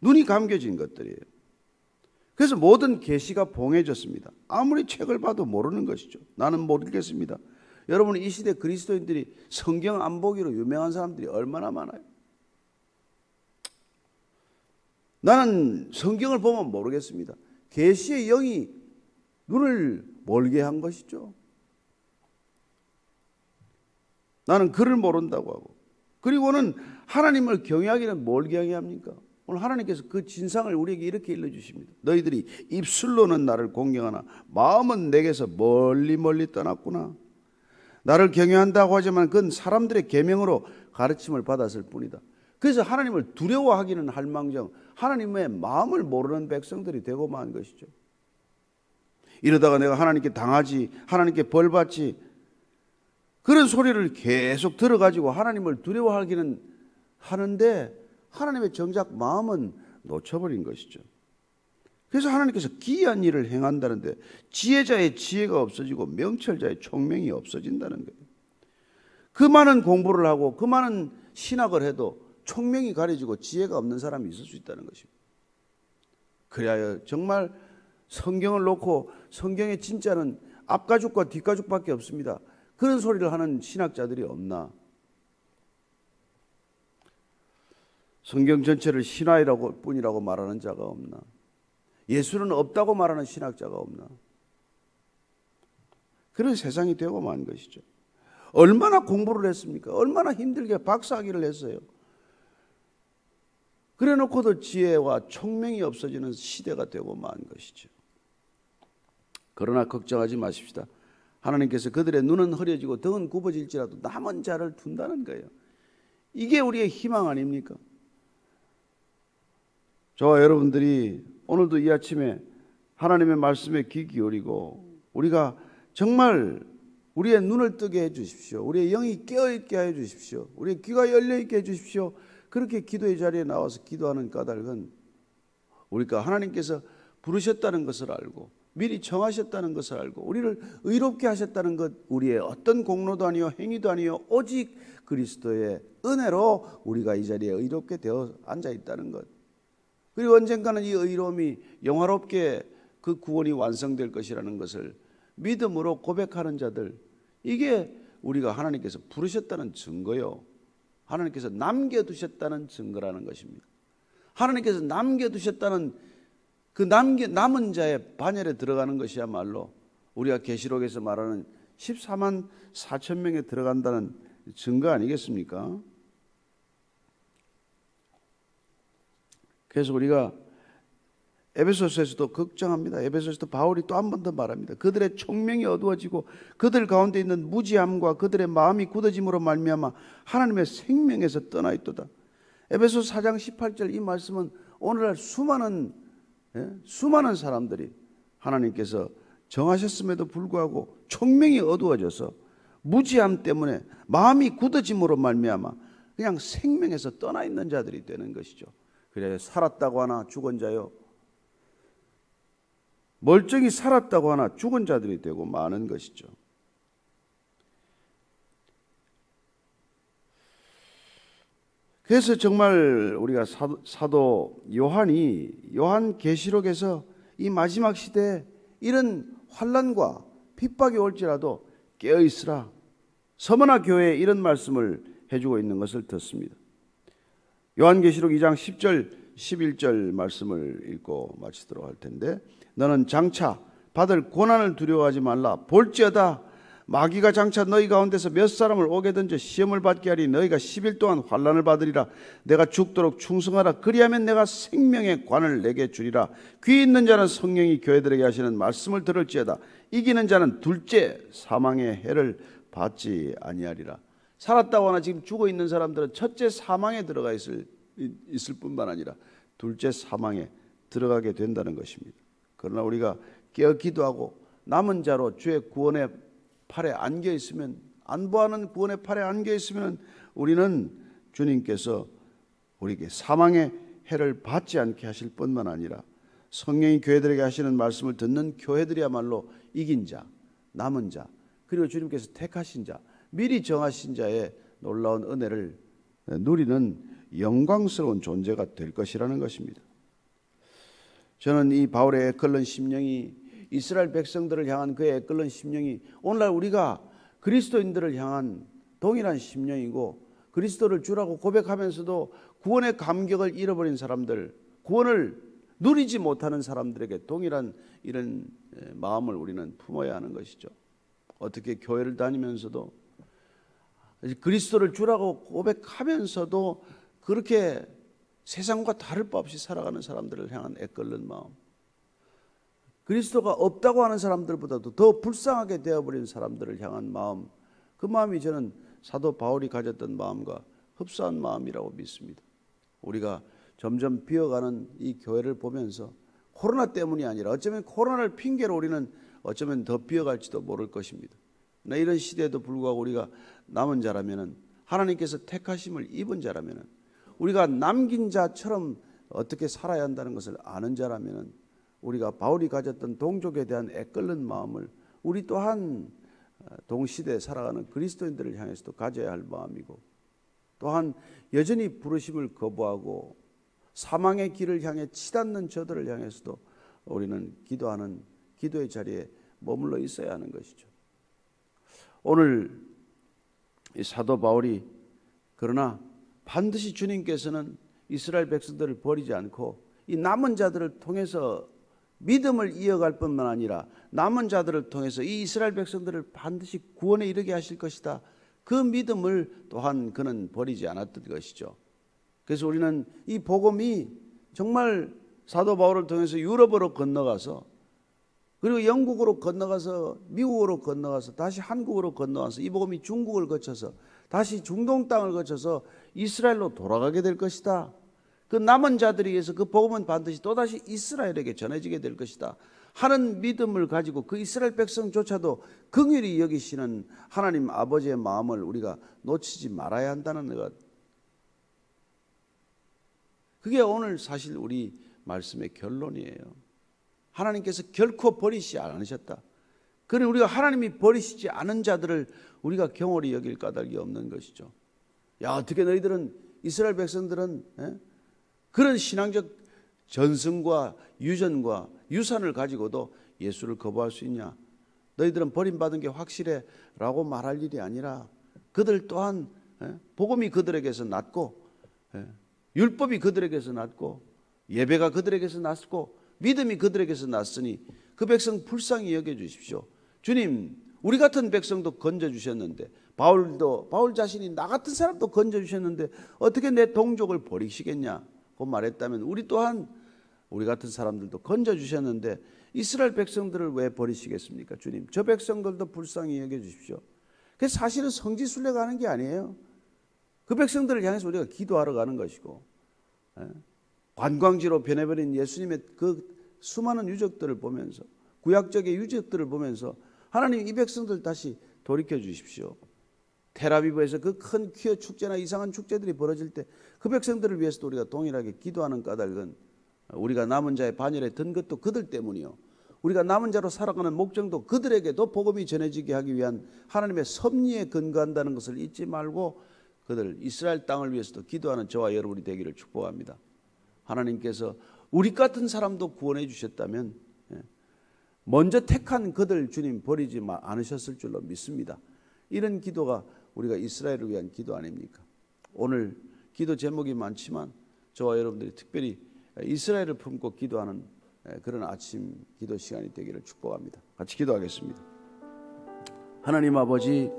눈이 감겨진 것들이에요. 그래서 모든 계시가 봉해졌습니다. 아무리 책을 봐도 모르는 것이죠. 나는 모르겠습니다. 여러분, 이 시대 그리스도인들이 성경 안 보기로 유명한 사람들이 얼마나 많아요. 나는 성경을 보면 모르겠습니다. 계시의 영이 눈을 멀게 한 것이죠. 나는 글을 모른다고 하고, 그리고는 하나님을 경외하기는 뭘 경외합니까? 오늘 하나님께서 그 진상을 우리에게 이렇게 일러주십니다. 너희들이 입술로는 나를 공경하나 마음은 내게서 멀리 떠났구나. 나를 경외한다고 하지만 그건 사람들의 계명으로 가르침을 받았을 뿐이다. 그래서 하나님을 두려워하기는 할망정 하나님의 마음을 모르는 백성들이 되고 만 것이죠. 이러다가 내가 하나님께 당하지, 하나님께 벌받지, 그런 소리를 계속 들어가지고 하나님을 두려워하기는 하는데 하나님의 정작 마음은 놓쳐버린 것이죠. 그래서 하나님께서 기이한 일을 행한다는데 지혜자의 지혜가 없어지고 명철자의 총명이 없어진다는 거예요. 그 많은 공부를 하고 그 많은 신학을 해도 총명이 가려지고 지혜가 없는 사람이 있을 수 있다는 것입니다. 그래야 정말 성경을 놓고 성경의 진짜는 앞가죽과 뒷가죽밖에 없습니다. 그런 소리를 하는 신학자들이 없나? 성경 전체를 신화이라고 뿐이라고 말하는 자가 없나? 예수는 없다고 말하는 신학자가 없나? 그런 세상이 되고 만 것이죠. 얼마나 공부를 했습니까? 얼마나 힘들게 박사학위를 했어요. 그래 놓고도 지혜와 총명이 없어지는 시대가 되고 만 것이죠. 그러나 걱정하지 마십시다. 하나님께서 그들의 눈은 흐려지고 등은 굽어질지라도 남은 자를 둔다는 거예요. 이게 우리의 희망 아닙니까? 저와 여러분들이 오늘도 이 아침에 하나님의 말씀에 귀 기울이고 우리가 정말 우리의 눈을 뜨게 해 주십시오. 우리의 영이 깨어있게 해 주십시오. 우리의 귀가 열려있게 해 주십시오. 그렇게 기도의 자리에 나와서 기도하는 까닭은 우리가 하나님께서 부르셨다는 것을 알고 미리 정하셨다는 것을 알고 우리를 의롭게 하셨다는 것, 우리의 어떤 공로도 아니요 행위도 아니요 오직 그리스도의 은혜로 우리가 이 자리에 의롭게 되어 앉아있다는 것, 그리고 언젠가는 이 의로움이 영화롭게 그 구원이 완성될 것이라는 것을 믿음으로 고백하는 자들, 이게 우리가 하나님께서 부르셨다는 증거요, 하나님께서 남겨두셨다는 증거라는 것입니다. 하나님께서 남겨두셨다는 그 남은 자의 반열에 들어가는 것이야말로 우리가 계시록에서 말하는 14만 4천 명에 들어간다는 증거 아니겠습니까? 그래서 우리가 에베소서에서도 걱정합니다. 에베소서에서도 바울이 또 한 번 더 말합니다. 그들의 총명이 어두워지고 그들 가운데 있는 무지함과 그들의 마음이 굳어짐으로 말미암아 하나님의 생명에서 떠나 있도다. 에베소서 4장 18절 이 말씀은 오늘날 수많은 사람들이 하나님께서 정하셨음에도 불구하고 총명이 어두워져서 무지함 때문에 마음이 굳어짐으로 말미암아 그냥 생명에서 떠나 있는 자들이 되는 것이죠. 그래 살았다고 하나 죽은 자요, 멀쩡히 살았다고 하나 죽은 자들이 되고 많은 것이죠. 그래서 정말 우리가 사도 요한 계시록에서 이 마지막 시대에 이런 환난과 핍박이 올지라도 깨어있으라, 서머나 교회에 이런 말씀을 해주고 있는 것을 듣습니다. 요한계시록 2장 10절 11절 말씀을 읽고 마치도록 할 텐데, 너는 장차 받을 고난을 두려워하지 말라. 볼지어다 마귀가 장차 너희 가운데서 몇 사람을 오게 던져 시험을 받게 하리. 너희가 10일 동안 환난을 받으리라. 내가 죽도록 충성하라. 그리하면 내가 생명의 관을 내게 주리라. 귀 있는 자는 성령이 교회들에게 하시는 말씀을 들을지어다. 이기는 자는 둘째 사망의 해를 받지 아니하리라. 살았다고 하나 지금 죽어 있는 사람들은 첫째 사망에 들어가 있을 뿐만 아니라 둘째 사망에 들어가게 된다는 것입니다. 그러나 우리가 깨어 기도하고 남은 자로 주의 구원의 팔에 안겨 있으면, 안보하는 구원의 팔에 안겨 있으면 우리는 주님께서 우리에게 사망의 해를 받지 않게 하실 뿐만 아니라 성령이 교회들에게 하시는 말씀을 듣는 교회들이야말로 이긴 자, 남은 자, 그리고 주님께서 택하신 자, 미리 정하신 자의 놀라운 은혜를 누리는 영광스러운 존재가 될 것이라는 것입니다. 저는 이 바울의 애끓는 심령이, 이스라엘 백성들을 향한 그의 애끓는 심령이 오늘날 우리가 그리스도인들을 향한 동일한 심령이고, 그리스도를 주라고 고백하면서도 구원의 감격을 잃어버린 사람들, 구원을 누리지 못하는 사람들에게 동일한 이런 마음을 우리는 품어야 하는 것이죠. 어떻게 교회를 다니면서도 그리스도를 주라고 고백하면서도 그렇게 세상과 다를 바 없이 살아가는 사람들을 향한 애끓는 마음, 그리스도가 없다고 하는 사람들보다도 더 불쌍하게 되어버린 사람들을 향한 마음, 그 마음이 저는 사도 바울이 가졌던 마음과 흡사한 마음이라고 믿습니다. 우리가 점점 비어가는 이 교회를 보면서 코로나 때문이 아니라 어쩌면 코로나를 핑계로 우리는 어쩌면 더 비어갈지도 모를 것입니다. 이런 시대에도 불구하고 우리가 남은 자라면은, 하나님께서 택하심을 입은 자라면은, 우리가 남긴 자처럼 어떻게 살아야 한다는 것을 아는 자라면은, 우리가 바울이 가졌던 동족에 대한 애끓는 마음을 우리 또한 동시대에 살아가는 그리스도인들을 향해서도 가져야 할 마음이고, 또한 여전히 부르심을 거부하고 사망의 길을 향해 치닫는 저들을 향해서도 우리는 기도하는 기도의 자리에 머물러 있어야 하는 것이죠. 오늘 이 사도 바울이 그러나 반드시 주님께서는 이스라엘 백성들을 버리지 않고 이 남은 자들을 통해서 믿음을 이어갈 뿐만 아니라 남은 자들을 통해서 이 이스라엘 백성들을 반드시 구원에 이르게 하실 것이다, 그 믿음을 또한 그는 버리지 않았던 것이죠. 그래서 우리는 이 복음이 정말 사도 바울을 통해서 유럽으로 건너가서, 그리고 영국으로 건너가서, 미국으로 건너가서, 다시 한국으로 건너가서, 이 복음이 중국을 거쳐서 다시 중동 땅을 거쳐서 이스라엘로 돌아가게 될 것이다. 그 남은 자들에 의해서 그 복음은 반드시 또다시 이스라엘에게 전해지게 될 것이다 하는 믿음을 가지고 그 이스라엘 백성조차도 긍휼히 여기시는 하나님 아버지의 마음을 우리가 놓치지 말아야 한다는 것, 그게 오늘 사실 우리 말씀의 결론이에요. 하나님께서 결코 버리시지 않으셨다. 그러니 우리가 하나님이 버리시지 않은 자들을 우리가 경홀히 여길 까닭이 없는 것이죠. 야, 어떻게 너희들은, 이스라엘 백성들은 그런 신앙적 전승과 유전과 유산을 가지고도 예수를 거부할 수 있냐? 너희들은 버림받은 게 확실해 라고 말할 일이 아니라, 그들 또한 복음이 그들에게서 났고, 율법이 그들에게서 났고, 예배가 그들에게서 났고, 믿음이 그들에게서 났으니 그 백성 불쌍히 여겨주십시오. 주님, 우리 같은 백성도 건져주셨는데, 바울 자신이 나 같은 사람도 건져주셨는데 어떻게 내 동족을 버리시겠냐고 말했다면, 우리 또한 우리 같은 사람들도 건져주셨는데 이스라엘 백성들을 왜 버리시겠습니까? 주님, 저 백성들도 불쌍히 여겨주십시오. 그래서 사실은 성지순례가 하는 게 아니에요. 그 백성들을 향해서 우리가 기도하러 가는 것이고, 관광지로 변해버린 예수님의 그 수많은 유적들을 보면서, 구약적의 유적들을 보면서 하나님, 이 백성들 다시 돌이켜 주십시오. 텔아비브에서 그 큰 퀴어 축제나 이상한 축제들이 벌어질 때 그 백성들을 위해서도 우리가 동일하게 기도하는 까닭은, 우리가 남은 자의 반열에 든 것도 그들 때문이요, 우리가 남은 자로 살아가는 목적도 그들에게도 복음이 전해지게 하기 위한 하나님의 섭리에 근거한다는 것을 잊지 말고 그들 이스라엘 땅을 위해서도 기도하는 저와 여러분이 되기를 축복합니다. 하나님께서 우리 같은 사람도 구원해 주셨다면 먼저 택한 그들 주님 버리지 않으셨을 줄로 믿습니다. 이런 기도가 우리가 이스라엘을 위한 기도 아닙니까? 오늘 기도 제목이 많지만 저와 여러분들이 특별히 이스라엘을 품고 기도하는 그런 아침 기도 시간이 되기를 축복합니다. 같이 기도하겠습니다. 하나님 아버지,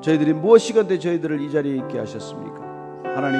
저희들이 무엇이건대 저희들을 이 자리에 있게 하셨습니까? 하나님,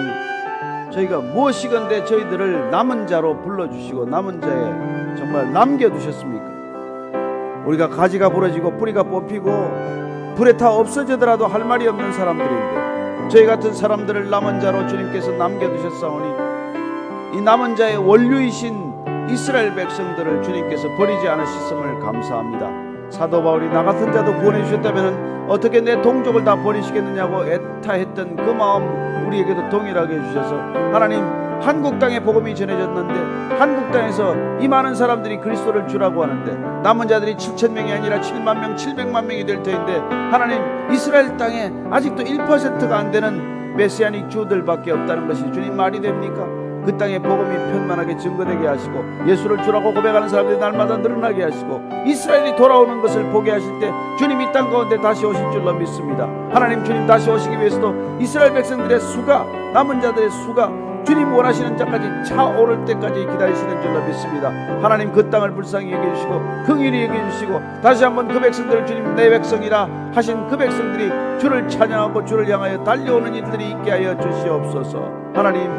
저희가 무엇이건대 저희들을 남은 자로 불러주시고 남은 자에 정말 남겨두셨습니까? 우리가 가지가 부러지고 뿌리가 뽑히고 불에 타 없어지더라도 할 말이 없는 사람들인데, 저희 같은 사람들을 남은 자로 주님께서 남겨두셨사오니 이 남은 자의 원류이신 이스라엘 백성들을 주님께서 버리지 않으셨음을 감사합니다. 사도 바울이 나 같은 자도 구원해 주셨다면 어떻게 내 동족을 다 버리시겠느냐고 애타했던 그 마음 우리에게도 동일하게 해주셔서 하나님, 한국 땅에 복음이 전해졌는데 한국 땅에서 이 많은 사람들이 그리스도를 주라고 하는데 남은 자들이 7,000명이 아니라 7만 명, 700만 명이 될 터인데 하나님, 이스라엘 땅에 아직도 1%가 안 되는 메시아닉 주들밖에 없다는 것이 주님 말이 됩니까? 그 땅에 복음이 편만하게 증거되게 하시고 예수를 주라고 고백하는 사람들이 날마다 늘어나게 하시고 이스라엘이 돌아오는 것을 보게 하실 때 주님 이 땅 가운데 다시 오실 줄로 믿습니다. 하나님, 주님 다시 오시기 위해서도 이스라엘 백성들의 수가, 남은 자들의 수가 주님 원하시는 자까지 차오를 때까지 기다리시는 줄로 믿습니다. 하나님, 그 땅을 불쌍히 여겨주시고 긍휼히 여겨주시고 다시 한번 그 백성들을 주님 내 백성이라 하신 그 백성들이 주를 찬양하고 주를 향하여 달려오는 일들이 있게 하여 주시옵소서. 하나님,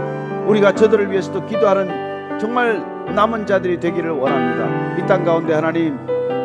우리가 저들을 위해서도 기도하는 정말 남은 자들이 되기를 원합니다. 이 땅 가운데 하나님,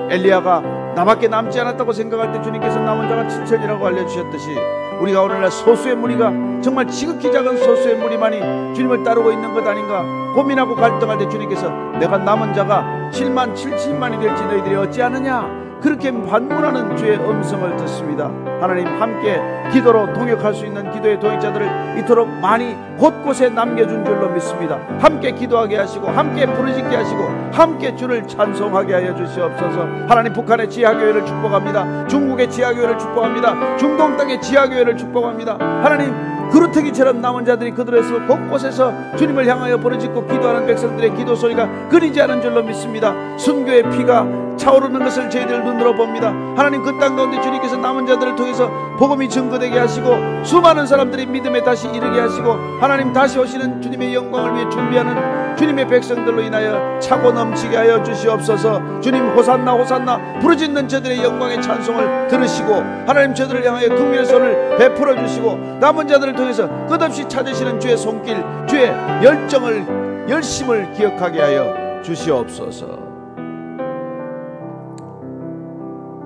엘리야가 나밖에 남지 않았다고 생각할 때 주님께서 남은 자가 7천이라고 알려주셨듯이 우리가 오늘날 소수의 무리가 정말 지극히 작은 소수의 무리만이 주님을 따르고 있는 것 아닌가 고민하고 갈등할 때 주님께서 내가 남은 자가 7만 7천만이 될지 너희들이 어찌하느냐 그렇게 반문하는 주의 음성을 듣습니다. 하나님, 함께 기도로 동역할 수 있는 기도의 동역자들을 이토록 많이 곳곳에 남겨준 줄로 믿습니다. 함께 기도하게 하시고 함께 부르짖게 하시고 함께 주를 찬송하게 하여 주시옵소서. 하나님, 북한의 지하교회를 축복합니다. 중국의 지하교회를 축복합니다. 중동 땅의 지하교회를 축복합니다. 하나님, 그루터기처럼 남은 자들이 그들에서 곳곳에서 주님을 향하여 부르짖고 기도하는 백성들의 기도 소리가 끊이지 않은 줄로 믿습니다. 순교의 피가 차오르는 것을 저희들 눈으로 봅니다. 하나님, 그 땅 가운데 주님께서 남은 자들을 통해서 복음이 증거되게 하시고 수많은 사람들이 믿음에 다시 이르게 하시고 하나님, 다시 오시는 주님의 영광을 위해 준비하는 주님의 백성들로 인하여 차고 넘치게 하여 주시옵소서. 주님, 호산나 호산나 부르짖는 저들의 영광의 찬송을 들으시고 하나님, 저들을 향하여 긍휼의 손을 베풀어 주시고 남은 자들을 통해서 끝없이 찾으시는 주의 손길, 주의 열심을 기억하게 하여 주시옵소서.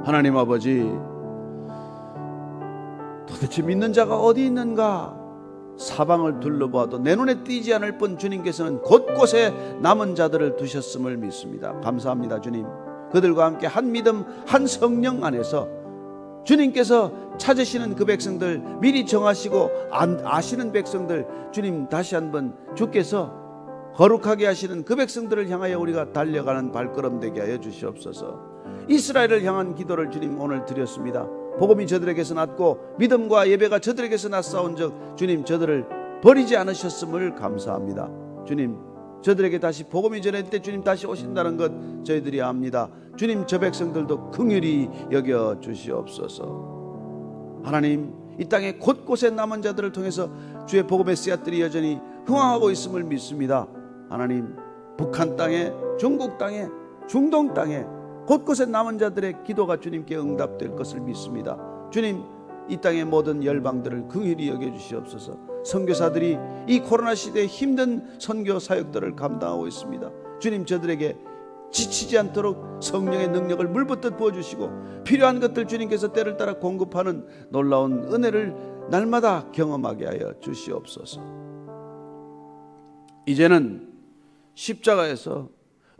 하나님 아버지, 도대체 믿는 자가 어디 있는가? 사방을 둘러봐도 내 눈에 띄지 않을 뿐 주님께서는 곳곳에 남은 자들을 두셨음을 믿습니다. 감사합니다. 주님, 그들과 함께 한 믿음, 한 성령 안에서 주님께서 찾으시는 그 백성들, 미리 정하시고 아시는 백성들, 주님 다시 한번 주께서 거룩하게 하시는 그 백성들을 향하여 우리가 달려가는 발걸음 되게 하여 주시옵소서. 이스라엘을 향한 기도를 주님 오늘 드렸습니다. 복음이 저들에게서 났고 믿음과 예배가 저들에게서 났사온 적 주님 저들을 버리지 않으셨음을 감사합니다. 주님, 저들에게 다시 복음이 전할 때 주님 다시 오신다는 것 저희들이 압니다. 주님, 저 백성들도 긍휼히 여겨 주시옵소서. 하나님, 이 땅의 곳곳에 남은 자들을 통해서 주의 복음의 씨앗들이 여전히 흥황하고 있음을 믿습니다. 하나님, 북한 땅에, 중국 땅에, 중동 땅에 곳곳에 남은 자들의 기도가 주님께 응답될 것을 믿습니다. 주님, 이 땅의 모든 열방들을 긍휼히 여겨주시옵소서. 선교사들이 이 코로나 시대에 힘든 선교 사역들을 감당하고 있습니다. 주님, 저들에게 지치지 않도록 성령의 능력을 물붓듯 부어주시고 필요한 것들 주님께서 때를 따라 공급하는 놀라운 은혜를 날마다 경험하게 하여 주시옵소서. 이제는 십자가에서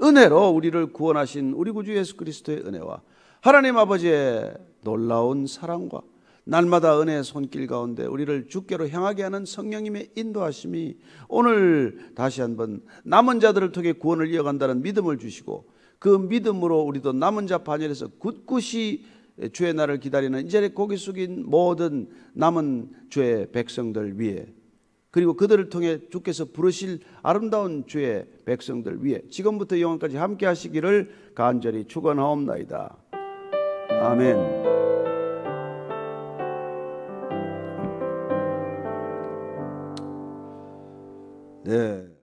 은혜로 우리를 구원하신 우리 구주 예수 그리스도의 은혜와 하나님 아버지의 놀라운 사랑과 날마다 은혜의 손길 가운데 우리를 주께로 향하게 하는 성령님의 인도하심이 오늘 다시 한번 남은 자들을 통해 구원을 이어간다는 믿음을 주시고 그 믿음으로 우리도 남은 자 반열에서 굳굳이 주의 날을 기다리는 이 자리에 고개 숙인 모든 남은 주의 백성들 위에 그리고 그들을 통해 주께서 부르실 아름다운 주의 백성들 위에 지금부터 영원까지 함께 하시기를 간절히 축원하옵나이다. 아멘. 네.